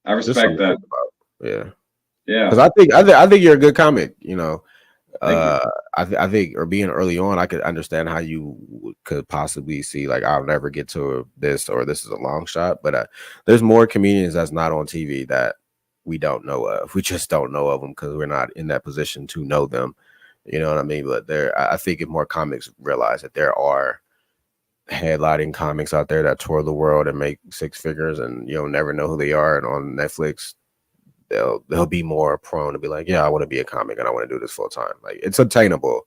I just respect something to that. think about. Yeah. Because Yeah. I think you're a good comic. Thank you. I think, or being early on, I could understand how you could possibly see like I'll never get to this or this is a long shot. But there's more comedians that's not on TV that we don't know of. We just don't know of them because we're not in that position to know them. You know what I mean? But I think if more comics realize that there are headlining comics out there that tour the world and make six figures, and you'll never know who they are, and on Netflix they'll be more prone to be like, yeah, I want to be a comic and I want to do this full time. Like it's attainable.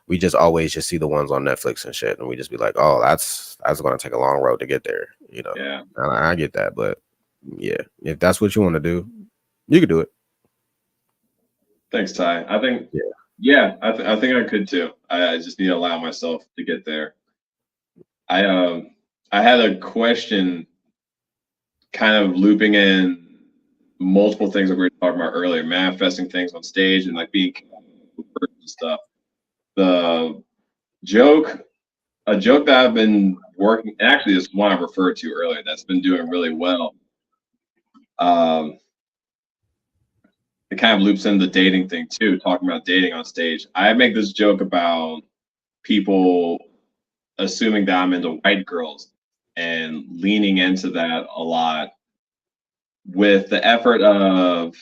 We just always just see the ones on Netflix and shit, and we just be like, oh, that's going to take a long road to get there. Yeah. And I get that, but yeah, if that's what you want to do, you can do it. Thanks, Ty. I think Yeah. yeah, I think I could too. I just need to allow myself to get there. I had a question kind of looping in multiple things that we were talking about earlier, manifesting things on stage and like being and stuff. The joke, a joke that I've been working. Actually, this one I referred to earlier that's been doing really well. It kind of loops into the dating thing too, talking about dating on stage. I make this joke about people assuming that I'm into white girls and leaning into that a lot with the effort of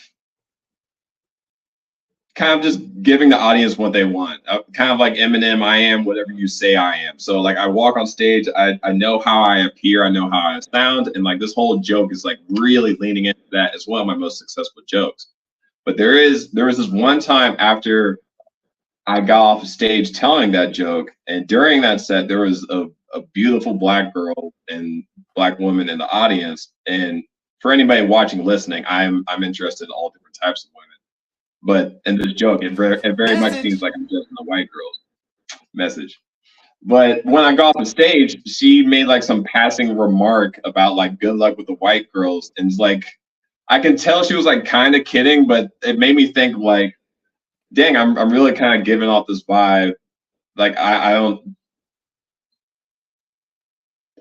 kind of just giving the audience what they want. Kind of like Eminem, I am whatever you say I am. So like I walk on stage, I know how I appear, I know how I sound, and like this whole joke is like really leaning into that as one of my most successful jokes. But there was this one time after I got off stage telling that joke, and during that set there was a beautiful black girl and black woman in the audience. And for anybody watching, listening, I'm interested in all different types of women. But in this joke, it very much seems like I'm just in the white girl's message. But when I got off the stage, she made like some passing remark about like good luck with the white girls, and it's like I can tell she was like kind of kidding, but it made me think like, dang, I'm really kind of giving off this vibe. Like I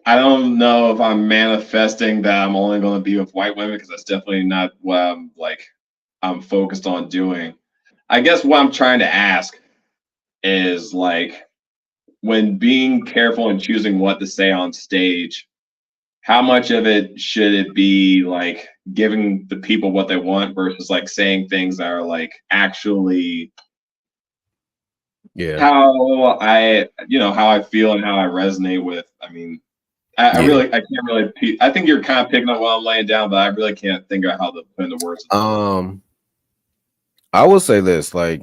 don't know if I'm manifesting that I'm only going to be with white women, because that's definitely not what I'm focused on doing. I guess what I'm trying to ask is like, when being careful and choosing what to say on stage, how much of it should it be like giving the people what they want versus like saying things that are like actually how I feel and how I resonate with. I mean, I can't really. I think you're kind of picking up what I'm laying down, but I really can't think of how to put into words. I will say this: like,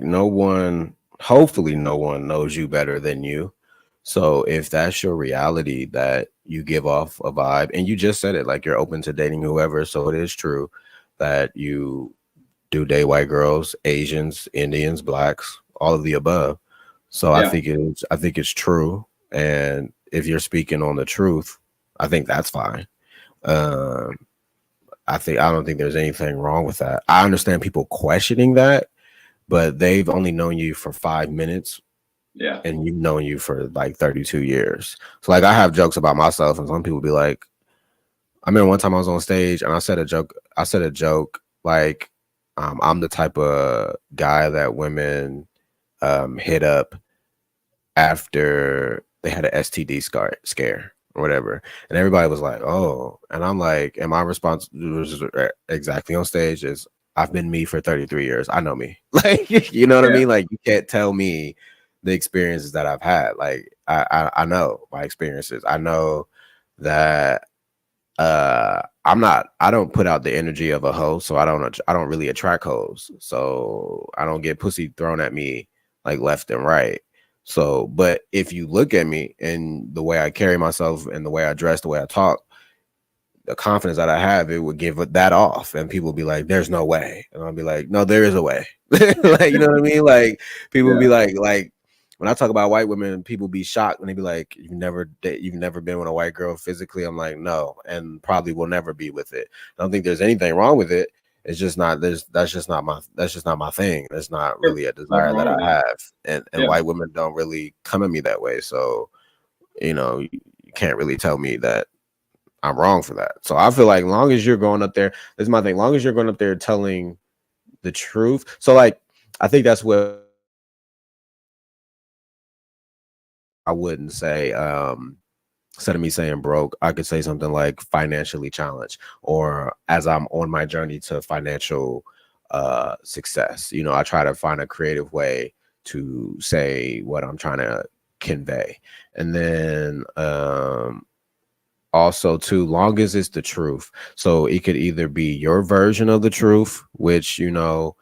hopefully, no one knows you better than you. So if that's your reality, that you give off a vibe, and you just said it, like you're open to dating whoever, so it is true that you do date white girls, Asians, Indians, blacks, all of the above. So yeah. I think it's true, and if you're speaking on the truth, I think that's fine. I don't think there's anything wrong with that. I understand people questioning that, but they've only known you for 5 minutes. Yeah. And you've known you for like 32 years. So like I have jokes about myself, and some people be like, I remember one time I was on stage and I said a joke like, I'm the type of guy that women hit up after they had an STD scare or whatever. And everybody was like, oh. And I'm like, and my response was exactly on stage is, I've been me for 33 years. I know me. Like, you know what I mean? Like, you can't tell me the experiences that I've had. Like, I know my experiences. I know that I don't put out the energy of a hoe, so I don't really attract hoes. So I don't get pussy thrown at me like left and right. So, but if you look at me and the way I carry myself and the way I dress, the way I talk, the confidence that I have, it would give that off, and people be like, there's no way. And I'll be like, no, there is a way. Like, you know what I mean? Like, people be like when I talk about white women, people be shocked when they be like, you've never been with a white girl physically. I'm like, no, and probably will never be with it. I don't think there's anything wrong with it. It's just not, that's just not my thing. That's not really a desire that I have. And white women don't really come at me that way. So, you know, you can't really tell me that I'm wrong for that. So I feel like long as you're going up there, this is my thing, long as you're going up there telling the truth. So like, I think that's what I wouldn't say, instead of me saying broke, I could say something like financially challenged, or as I'm on my journey to financial success. You know, I try to find a creative way to say what I'm trying to convey. And then also too, long as it's the truth. So it could either be your version of the truth, which, you know,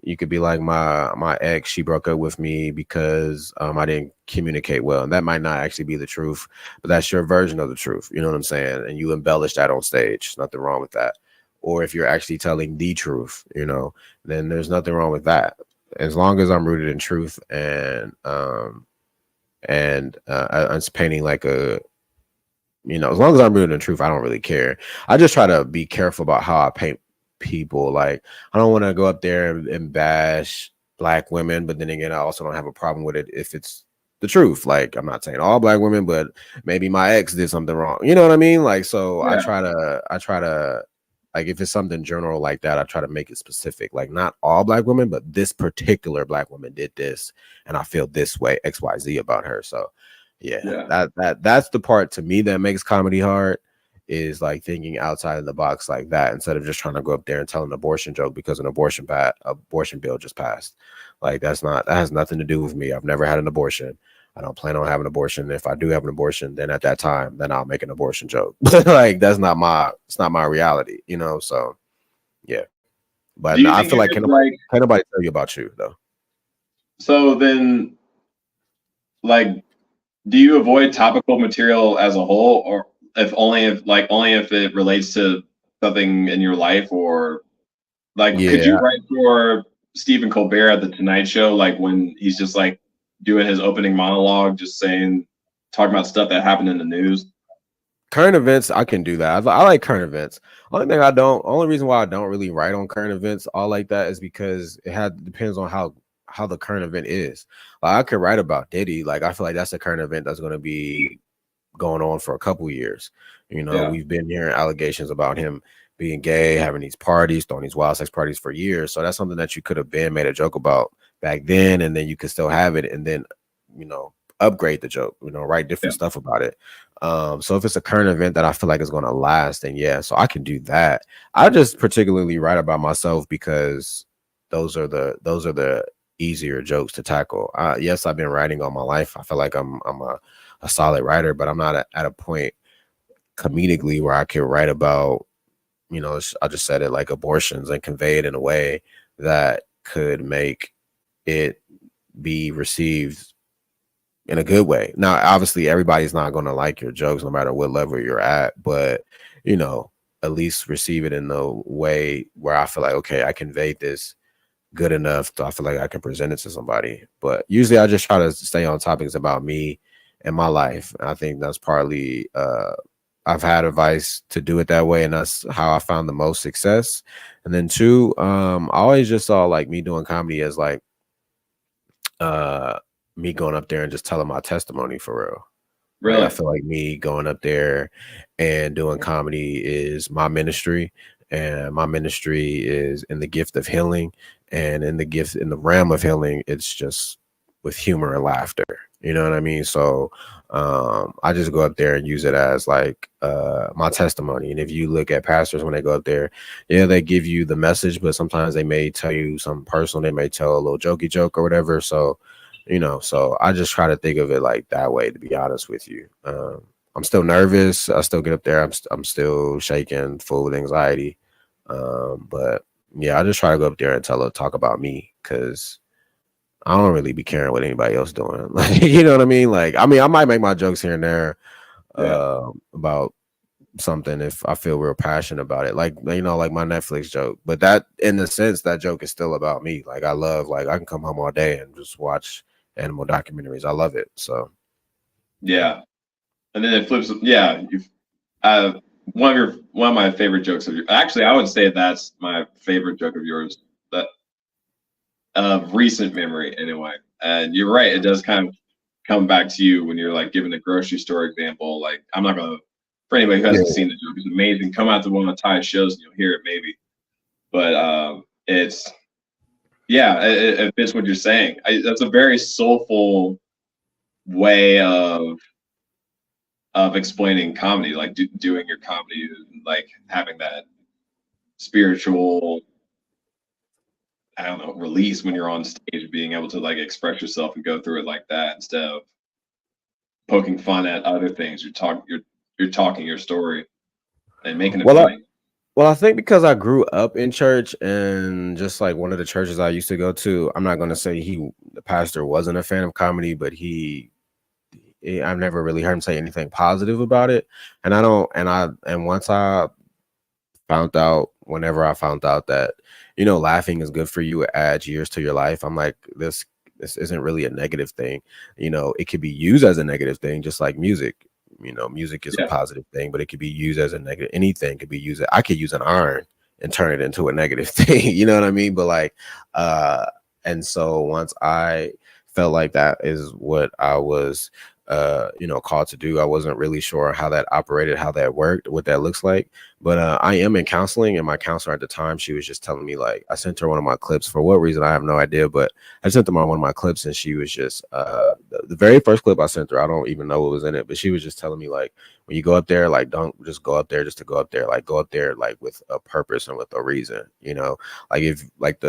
you could be like, my ex, she broke up with me because I didn't communicate well. And that might not actually be the truth, but that's your version of the truth. You know what I'm saying? And you embellish that on stage. Nothing wrong with that. Or if you're actually telling the truth, you know, then there's nothing wrong with that. As long as I'm rooted in truth and it's painting like a, you know, as long as I'm rooted in truth, I don't really care. I just try to be careful about how I paint people. Like, I don't want to go up there and bash black women, but then again, I also don't have a problem with it if it's the truth. Like, I'm not saying all black women, but maybe my ex did something wrong. You know what I mean? Like, so Yeah. I try to, like, if it's something general like that, I try to make it specific. Like, not all black women, but this particular black woman did this, and I feel this way, XYZ about her. So, yeah. That's the part to me that makes comedy hard, is like thinking outside of the box like that, instead of just trying to go up there and tell an abortion joke because an abortion bill just passed. Like, that has nothing to do with me. I've never had an abortion. I don't plan on having an abortion. If I do have an abortion, then at that time, then I'll make an abortion joke. Like, it's not my reality, you know? So yeah. But Do you I think feel like can nobody tell you about you though? So then, like, do you avoid topical material as a whole, or only if it relates to something in your life, or like, could you Yeah. write for Stephen Colbert at the Tonight Show, like when he's just like doing his opening monologue, just talking about stuff that happened in the news? Current events, I can do that. I like current events. Only reason why I don't really write on current events all like that is because depends on how the current event is. Like, I could write about Diddy. Like, I feel like that's a current event that's going to be going on for a couple years. You know, Yeah. we've been hearing allegations about him being gay, having these parties, throwing these wild sex parties for years. So that's something that you could have been made a joke about back then, and then you could still have it, and then, you know, upgrade the joke, you know, write different stuff about it. So if it's a current event that I feel like is going to last, then yeah, so I can do that. I just particularly write about myself because those are the easier jokes to tackle. Yes, I've been writing all my life. I feel like I'm a solid writer, but I'm not at a point comedically where I can write about, you know, I just said it, like abortions, and convey it in a way that could make it be received in a good way. Now, obviously, everybody's not going to like your jokes no matter what level you're at, but, you know, at least receive it in the way where I feel like, okay, I conveyed this good enough so I feel like I can present it to somebody. But usually I just try to stay on topics about me and my life. I think that's partly I've had advice to do it that way, and that's how I found the most success. And then two, I always just saw like me doing comedy as like me going up there and just telling my testimony for real. Really? Like, I feel like me going up there and doing comedy is my ministry, and my ministry is in the gift of healing, and in the realm of healing, it's just with humor and laughter. You know what I mean? So I just go up there and use it as like my testimony. And if you look at pastors when they go up there, yeah, they give you the message, but sometimes they may tell you something personal. They may tell a little jokey joke or whatever. So, you know, so I just try to think of it like that way, to be honest with you. I'm still nervous. I still get up there. I'm still shaking, full with anxiety. But yeah, I just try to go up there and talk about me, because I don't really be caring what anybody else doing. Like, you know what I mean? Like, I mean, I might make my jokes here and there about something if I feel real passionate about it. Like, you know, like my Netflix joke. But that, in the sense, that joke is still about me. Like, I love, like, I can come home all day and just watch animal documentaries. I love it. So Yeah. And then it flips. Yeah. One of my favorite jokes of yours. Actually, I would say that's my favorite joke of yours. That of recent memory, anyway. And you're right. It does kind of come back to you when you're like giving the grocery store example. Like, I'm not gonna, for anybody who hasn't seen the joke, it's amazing. Come out to one of Ty's shows and you'll hear it maybe. But it's it fits what you're saying. That's a very soulful way of explaining comedy, like doing your comedy, like having that spiritual, I don't know, release when you're on stage, being able to like express yourself and go through it like that instead of poking fun at other things. You're talking your story and making it funny. Well, I think because I grew up in church, and just like one of the churches I used to go to, I'm not going to say the pastor wasn't a fan of comedy, but I've never really heard him say anything positive about it. And once I found out, whenever I found out that, you know, laughing is good for you, it adds years to your life, I'm like, this isn't really a negative thing. You know, it could be used as a negative thing, just like music. You know, music is a positive thing, but it could be used as a negative. Anything could be used. I could use an iron and turn it into a negative thing. You know what I mean? But like, and so once I felt like that is what I was called to do. I wasn't really sure how that operated, how that worked, what that looks like. But I am in counseling, and my counselor at the time, she was just telling me, like, I sent her one of my clips. For what reason, I have no idea, but I sent them on one of my clips, and she was just the very first clip I sent her, I don't even know what was in it, but she was just telling me, like, when you go up there, like, don't just go up there just to go up there, like, go up there like with a purpose and with a reason, like, if like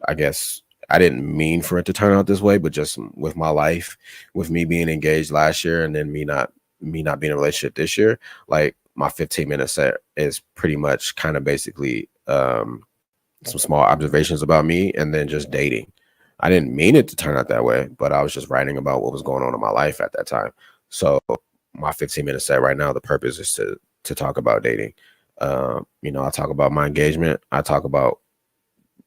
I guess I didn't mean for it to turn out this way, but just with my life, with me being engaged last year and then me not being in a relationship this year, like, my 15-minute set is pretty much kind of basically some small observations about me and then just dating. I didn't mean it to turn out that way, but I was just writing about what was going on in my life at that time. So my 15-minute set right now, the purpose is to talk about dating. I talk about my engagement. I talk about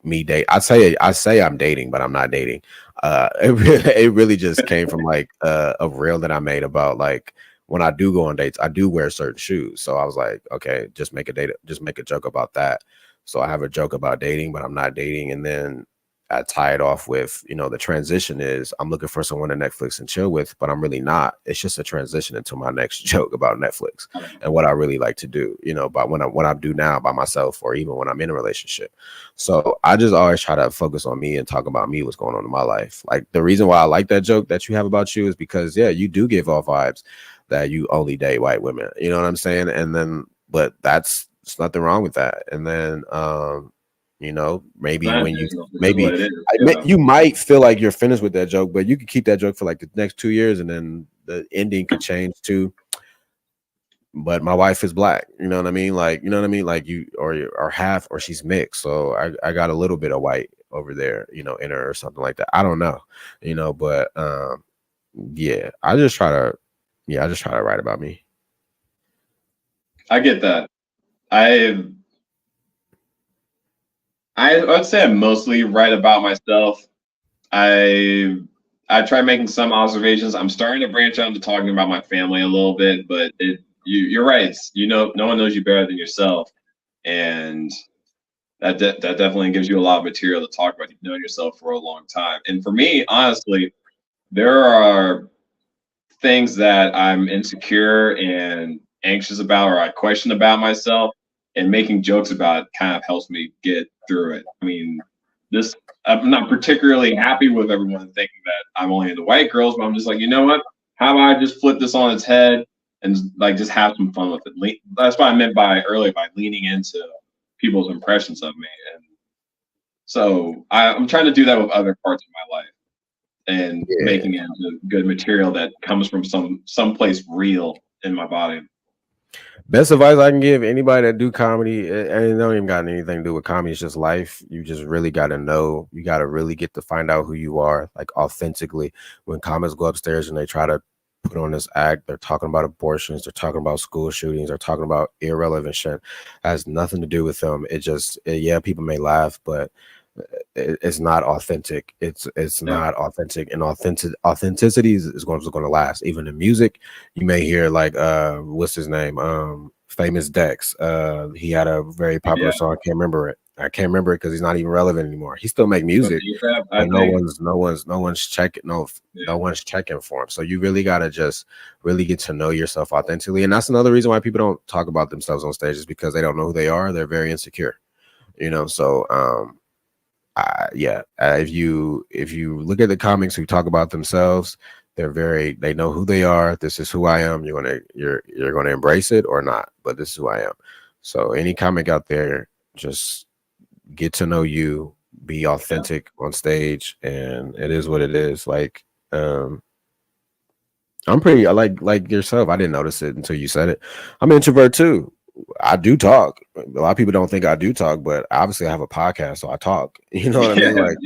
me date. I say I'm dating, but I'm not dating. It really just came from like a reel that I made about, like, when I do go on dates, I do wear certain shoes. So I was like, okay, just make a joke about that. So I have a joke about dating, but I'm not dating. And then I tie it off with, the transition is I'm looking for someone to Netflix and chill with, but I'm really not. It's just a transition into my next joke about Netflix and what I really like to do, about what I do now by myself, or even when I'm in a relationship. So I just always try to focus on me and talk about me, what's going on in my life. Like, the reason why I like that joke that you have about you is because, yeah, you do give off vibes that you only date white women. You know what I'm saying? And then, but there's nothing wrong with that. And then, maybe when you might feel like you're finished with that joke, but you could keep that joke for like the next 2 years, and then the ending could change too. But my wife is black, you know what I mean? Like, Like, you or half, or she's mixed. So I got a little bit of white over there, in her or something like that. I don't know, but yeah, I just try to write about me. I get that. I would say I mostly write about myself. I try making some observations. I'm starting to branch out into talking about my family a little bit, but you're right. It's, no one knows you better than yourself, and that definitely gives you a lot of material to talk about. You've known yourself for a long time, and for me, honestly, there are things that I'm insecure and anxious about, or I question about myself, and making jokes about it kind of helps me get through it. I mean, I'm not particularly happy with everyone thinking that I'm only into white girls, but I'm just like, you know what? How about I just flip this on its head and like just have some fun with it? That's what I meant by leaning into people's impressions of me. And so I'm trying to do that with other parts of my life, and making it into good material that comes from someplace real in my body. Best advice I can give anybody that do comedy, and it don't even got anything to do with comedy, it's just life. You just really got to know. You got to really get to find out who you are, like, authentically. When comics go upstairs and they try to put on this act, they're talking about abortions, they're talking about school shootings, they're talking about irrelevant shit. That has nothing to do with them. It just, yeah, people may laugh, but it's not authentic. It's not authentic, and authenticity is going to last. Even in music, you may hear, like, what's his name, Famous Dex. He had a very popular song. I can't remember it because he's not even relevant anymore. He still make music, but no one's checking. No one's checking for him. So you really gotta just really get to know yourself authentically, and that's another reason why people don't talk about themselves on stage, is because they don't know who they are. They're very insecure, So if you look at the comics who talk about themselves, they know who they are. This is who I am. You're gonna embrace it or not, but this is who I am. So any comic out there, just get to know you, be authentic on stage, and it is what it is. Like, I'm pretty, like yourself. I didn't notice it until you said it. I'm an introvert too. I do talk. A lot of people don't think I do talk, but obviously I have a podcast, so I talk. You know what I mean? Like,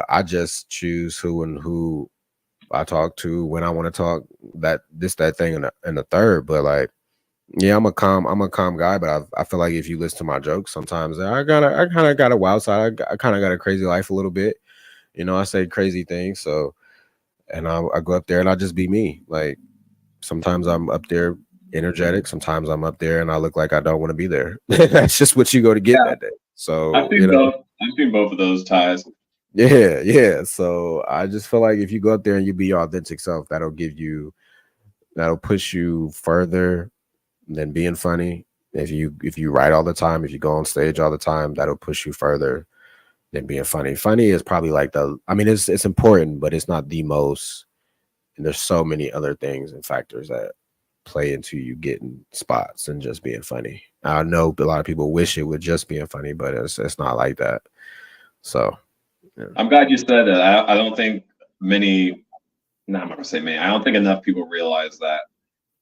I just choose who I talk to when I want to talk. That thing, and the third. But, like, yeah, I'm a calm guy. But I feel like if you listen to my jokes, sometimes I kind of got a wild side. I kind of got a crazy life a little bit. I say crazy things. So, and I go up there and I just be me. Like, sometimes I'm up there energetic, sometimes I'm up there and I look like I don't want to be there. That's just what you go to get that day. So I've seen both of those ties. Yeah. So I just feel like if you go up there and you be your authentic self, that'll push you further than being funny. If you write all the time, if you go on stage all the time, that'll push you further than being funny. Funny is probably like I mean, it's important, but it's not the most. And there's so many other things and factors that play into you getting spots and just being funny. I know a lot of people wish it would just being funny, but it's not like that. So yeah. I'm glad you said that. I don't think many, no, I'm not gonna say many. I don't think enough people realize that.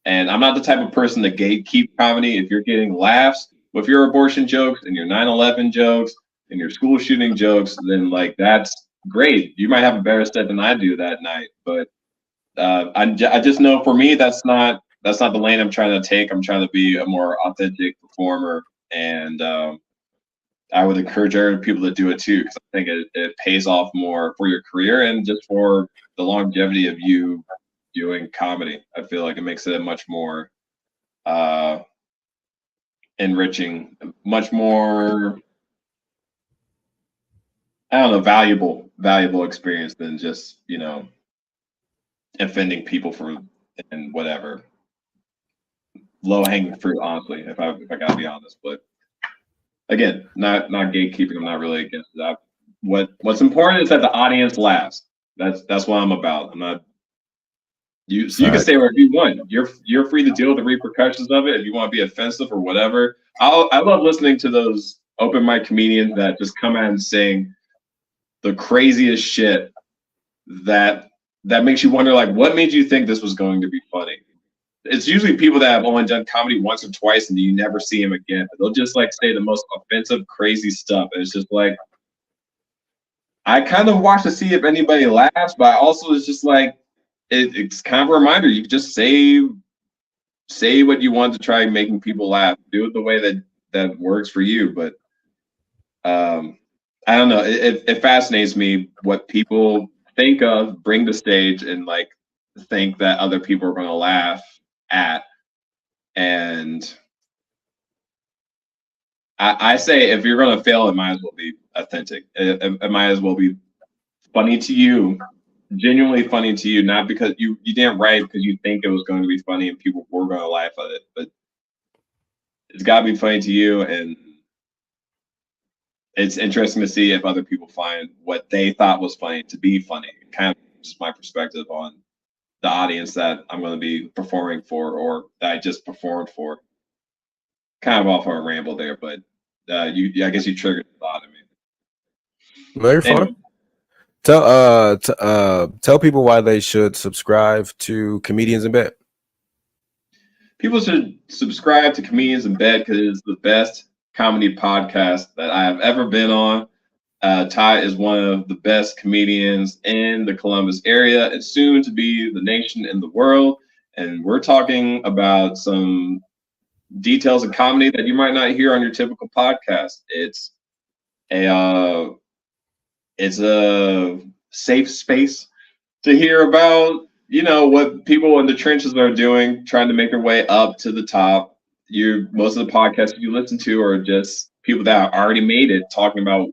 And I'm not the type of person to gatekeep comedy. If you're getting laughs with your abortion jokes and your 9/11 jokes and your school shooting jokes, then like that's great. You might have a better set than I do that night. But I just know for me that's not the lane I'm trying to take. I'm trying to be a more authentic performer, and I would encourage other people to do it too, because I think it pays off more for your career and just for the longevity of you doing comedy. I feel like it makes it a much more uh, enriching, much more, I don't know, valuable experience than just, offending people for and whatever low hanging fruit. Honestly, if I gotta be honest, but again, not gatekeeping. I'm not really against that. What's important is that the audience laughs. That's what I'm about. I'm not you. So you can say whatever you want. You're free to deal with the repercussions of it if you want to be offensive or whatever. I love listening to those open mic comedians that just come out and sing the craziest shit that makes you wonder, like, what made you think this was going to be funny? It's usually people that have only done comedy once or twice and you never see them again. But they'll just like say the most offensive, crazy stuff. And it's just like, I kind of watch to see if anybody laughs, but I also it's just like it's kind of a reminder. You can just say what you want to try making people laugh. Do it the way that works for you. But I don't know. It fascinates me what people think of, bring to stage, and like think that other people are going to laugh at. And I say if you're going to fail, it might as well be authentic. It might as well be funny to you, genuinely funny to you, not because you didn't write because you think it was going to be funny and people were going to laugh at it, but it's got to be funny to you. And it's interesting to see if other people find what they thought was funny to be funny. Kind of just my perspective on the audience that I'm going to be performing for or that I just performed for. Kind of off on a ramble there, but I guess you triggered a thought in me. Very fun. Anyway. Tell people why they should subscribe to Comedians in Bed. People should subscribe to Comedians in Bed because it is the best comedy podcast that I have ever been on. Ty is one of the best comedians in the Columbus area and soon to be the nation and the world. And we're talking about some details of comedy that you might not hear on your typical podcast. It's a safe space to hear about, what people in the trenches are doing, trying to make their way up to the top. Most of the podcasts you listen to are just people that already made it, talking about,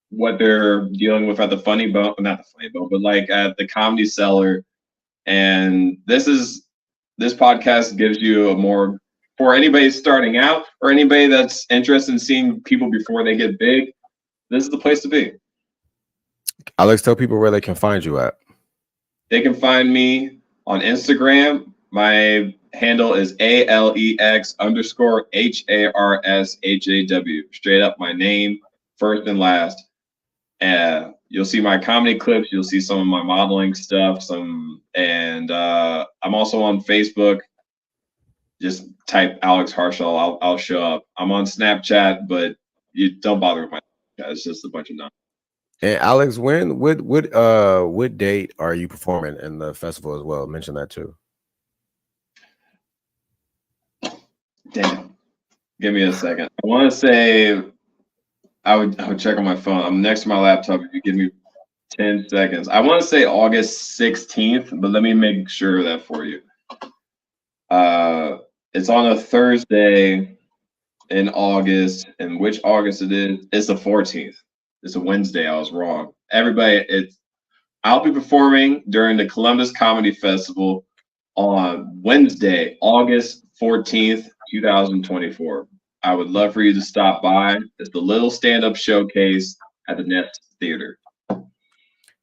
what they're dealing with at the Funny Bone, not the Funny Bone, but like at the Comedy Cellar. And this podcast gives you a more, for anybody starting out or anybody that's interested in seeing people before they get big, this is the place to be. Alex, tell people where they can find you at. They can find me on Instagram. My handle is ALEX_HARSHAW. Straight up my name, first and last. You'll see my comedy clips. You'll see some of my modeling stuff. And I'm also on Facebook. Just type Alex Harshaw. I'll show up. I'm on Snapchat, but you don't bother with my. It's just a bunch of nonsense. And Alex, what date are you performing in the festival as well? Mention that too. Damn. Give me a second. I want to say I would check on my phone. I'm next to my laptop. If you give me 10 seconds. I want to say August 16th, but let me make sure of that for you. It's on a Thursday in August, and which August it is? It's the 14th. It's a Wednesday. I was wrong. Everybody, I'll be performing during the Columbus Comedy Festival on Wednesday, August 14th, 2024. I would love for you to stop by. It's the Little Stand-Up Showcase at the Nest Theater.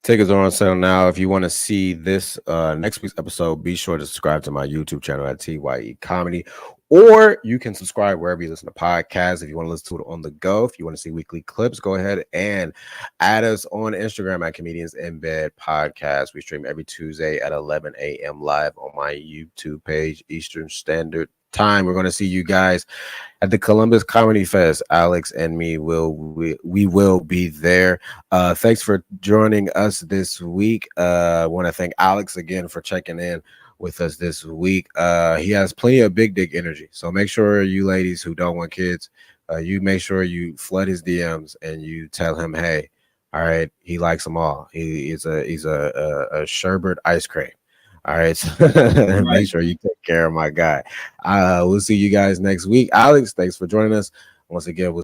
Tickets are on sale now. If you want to see this next week's episode, be sure to subscribe to my YouTube channel at TYE Comedy, or you can subscribe wherever you listen to podcasts. If you want to listen to it on the go, if you want to see weekly clips, go ahead and add us on Instagram at Comedians in Bed Podcast. We stream every Tuesday at 11 a.m. live on my YouTube page, Eastern Standard Time. We're going to see you guys at the Columbus Comedy Fest. Alex and me we will be there. Thanks for joining us this week. I want to thank Alex again for checking in with us this week. He has plenty of big dick energy, so make sure you ladies who don't want kids, you make sure you flood his DMs and you tell him, hey, all right, he likes them all. He's a sherbet ice cream. All right. Make sure you take care of my guy. We'll see you guys next week. Alex, thanks for joining us. Once again, we'll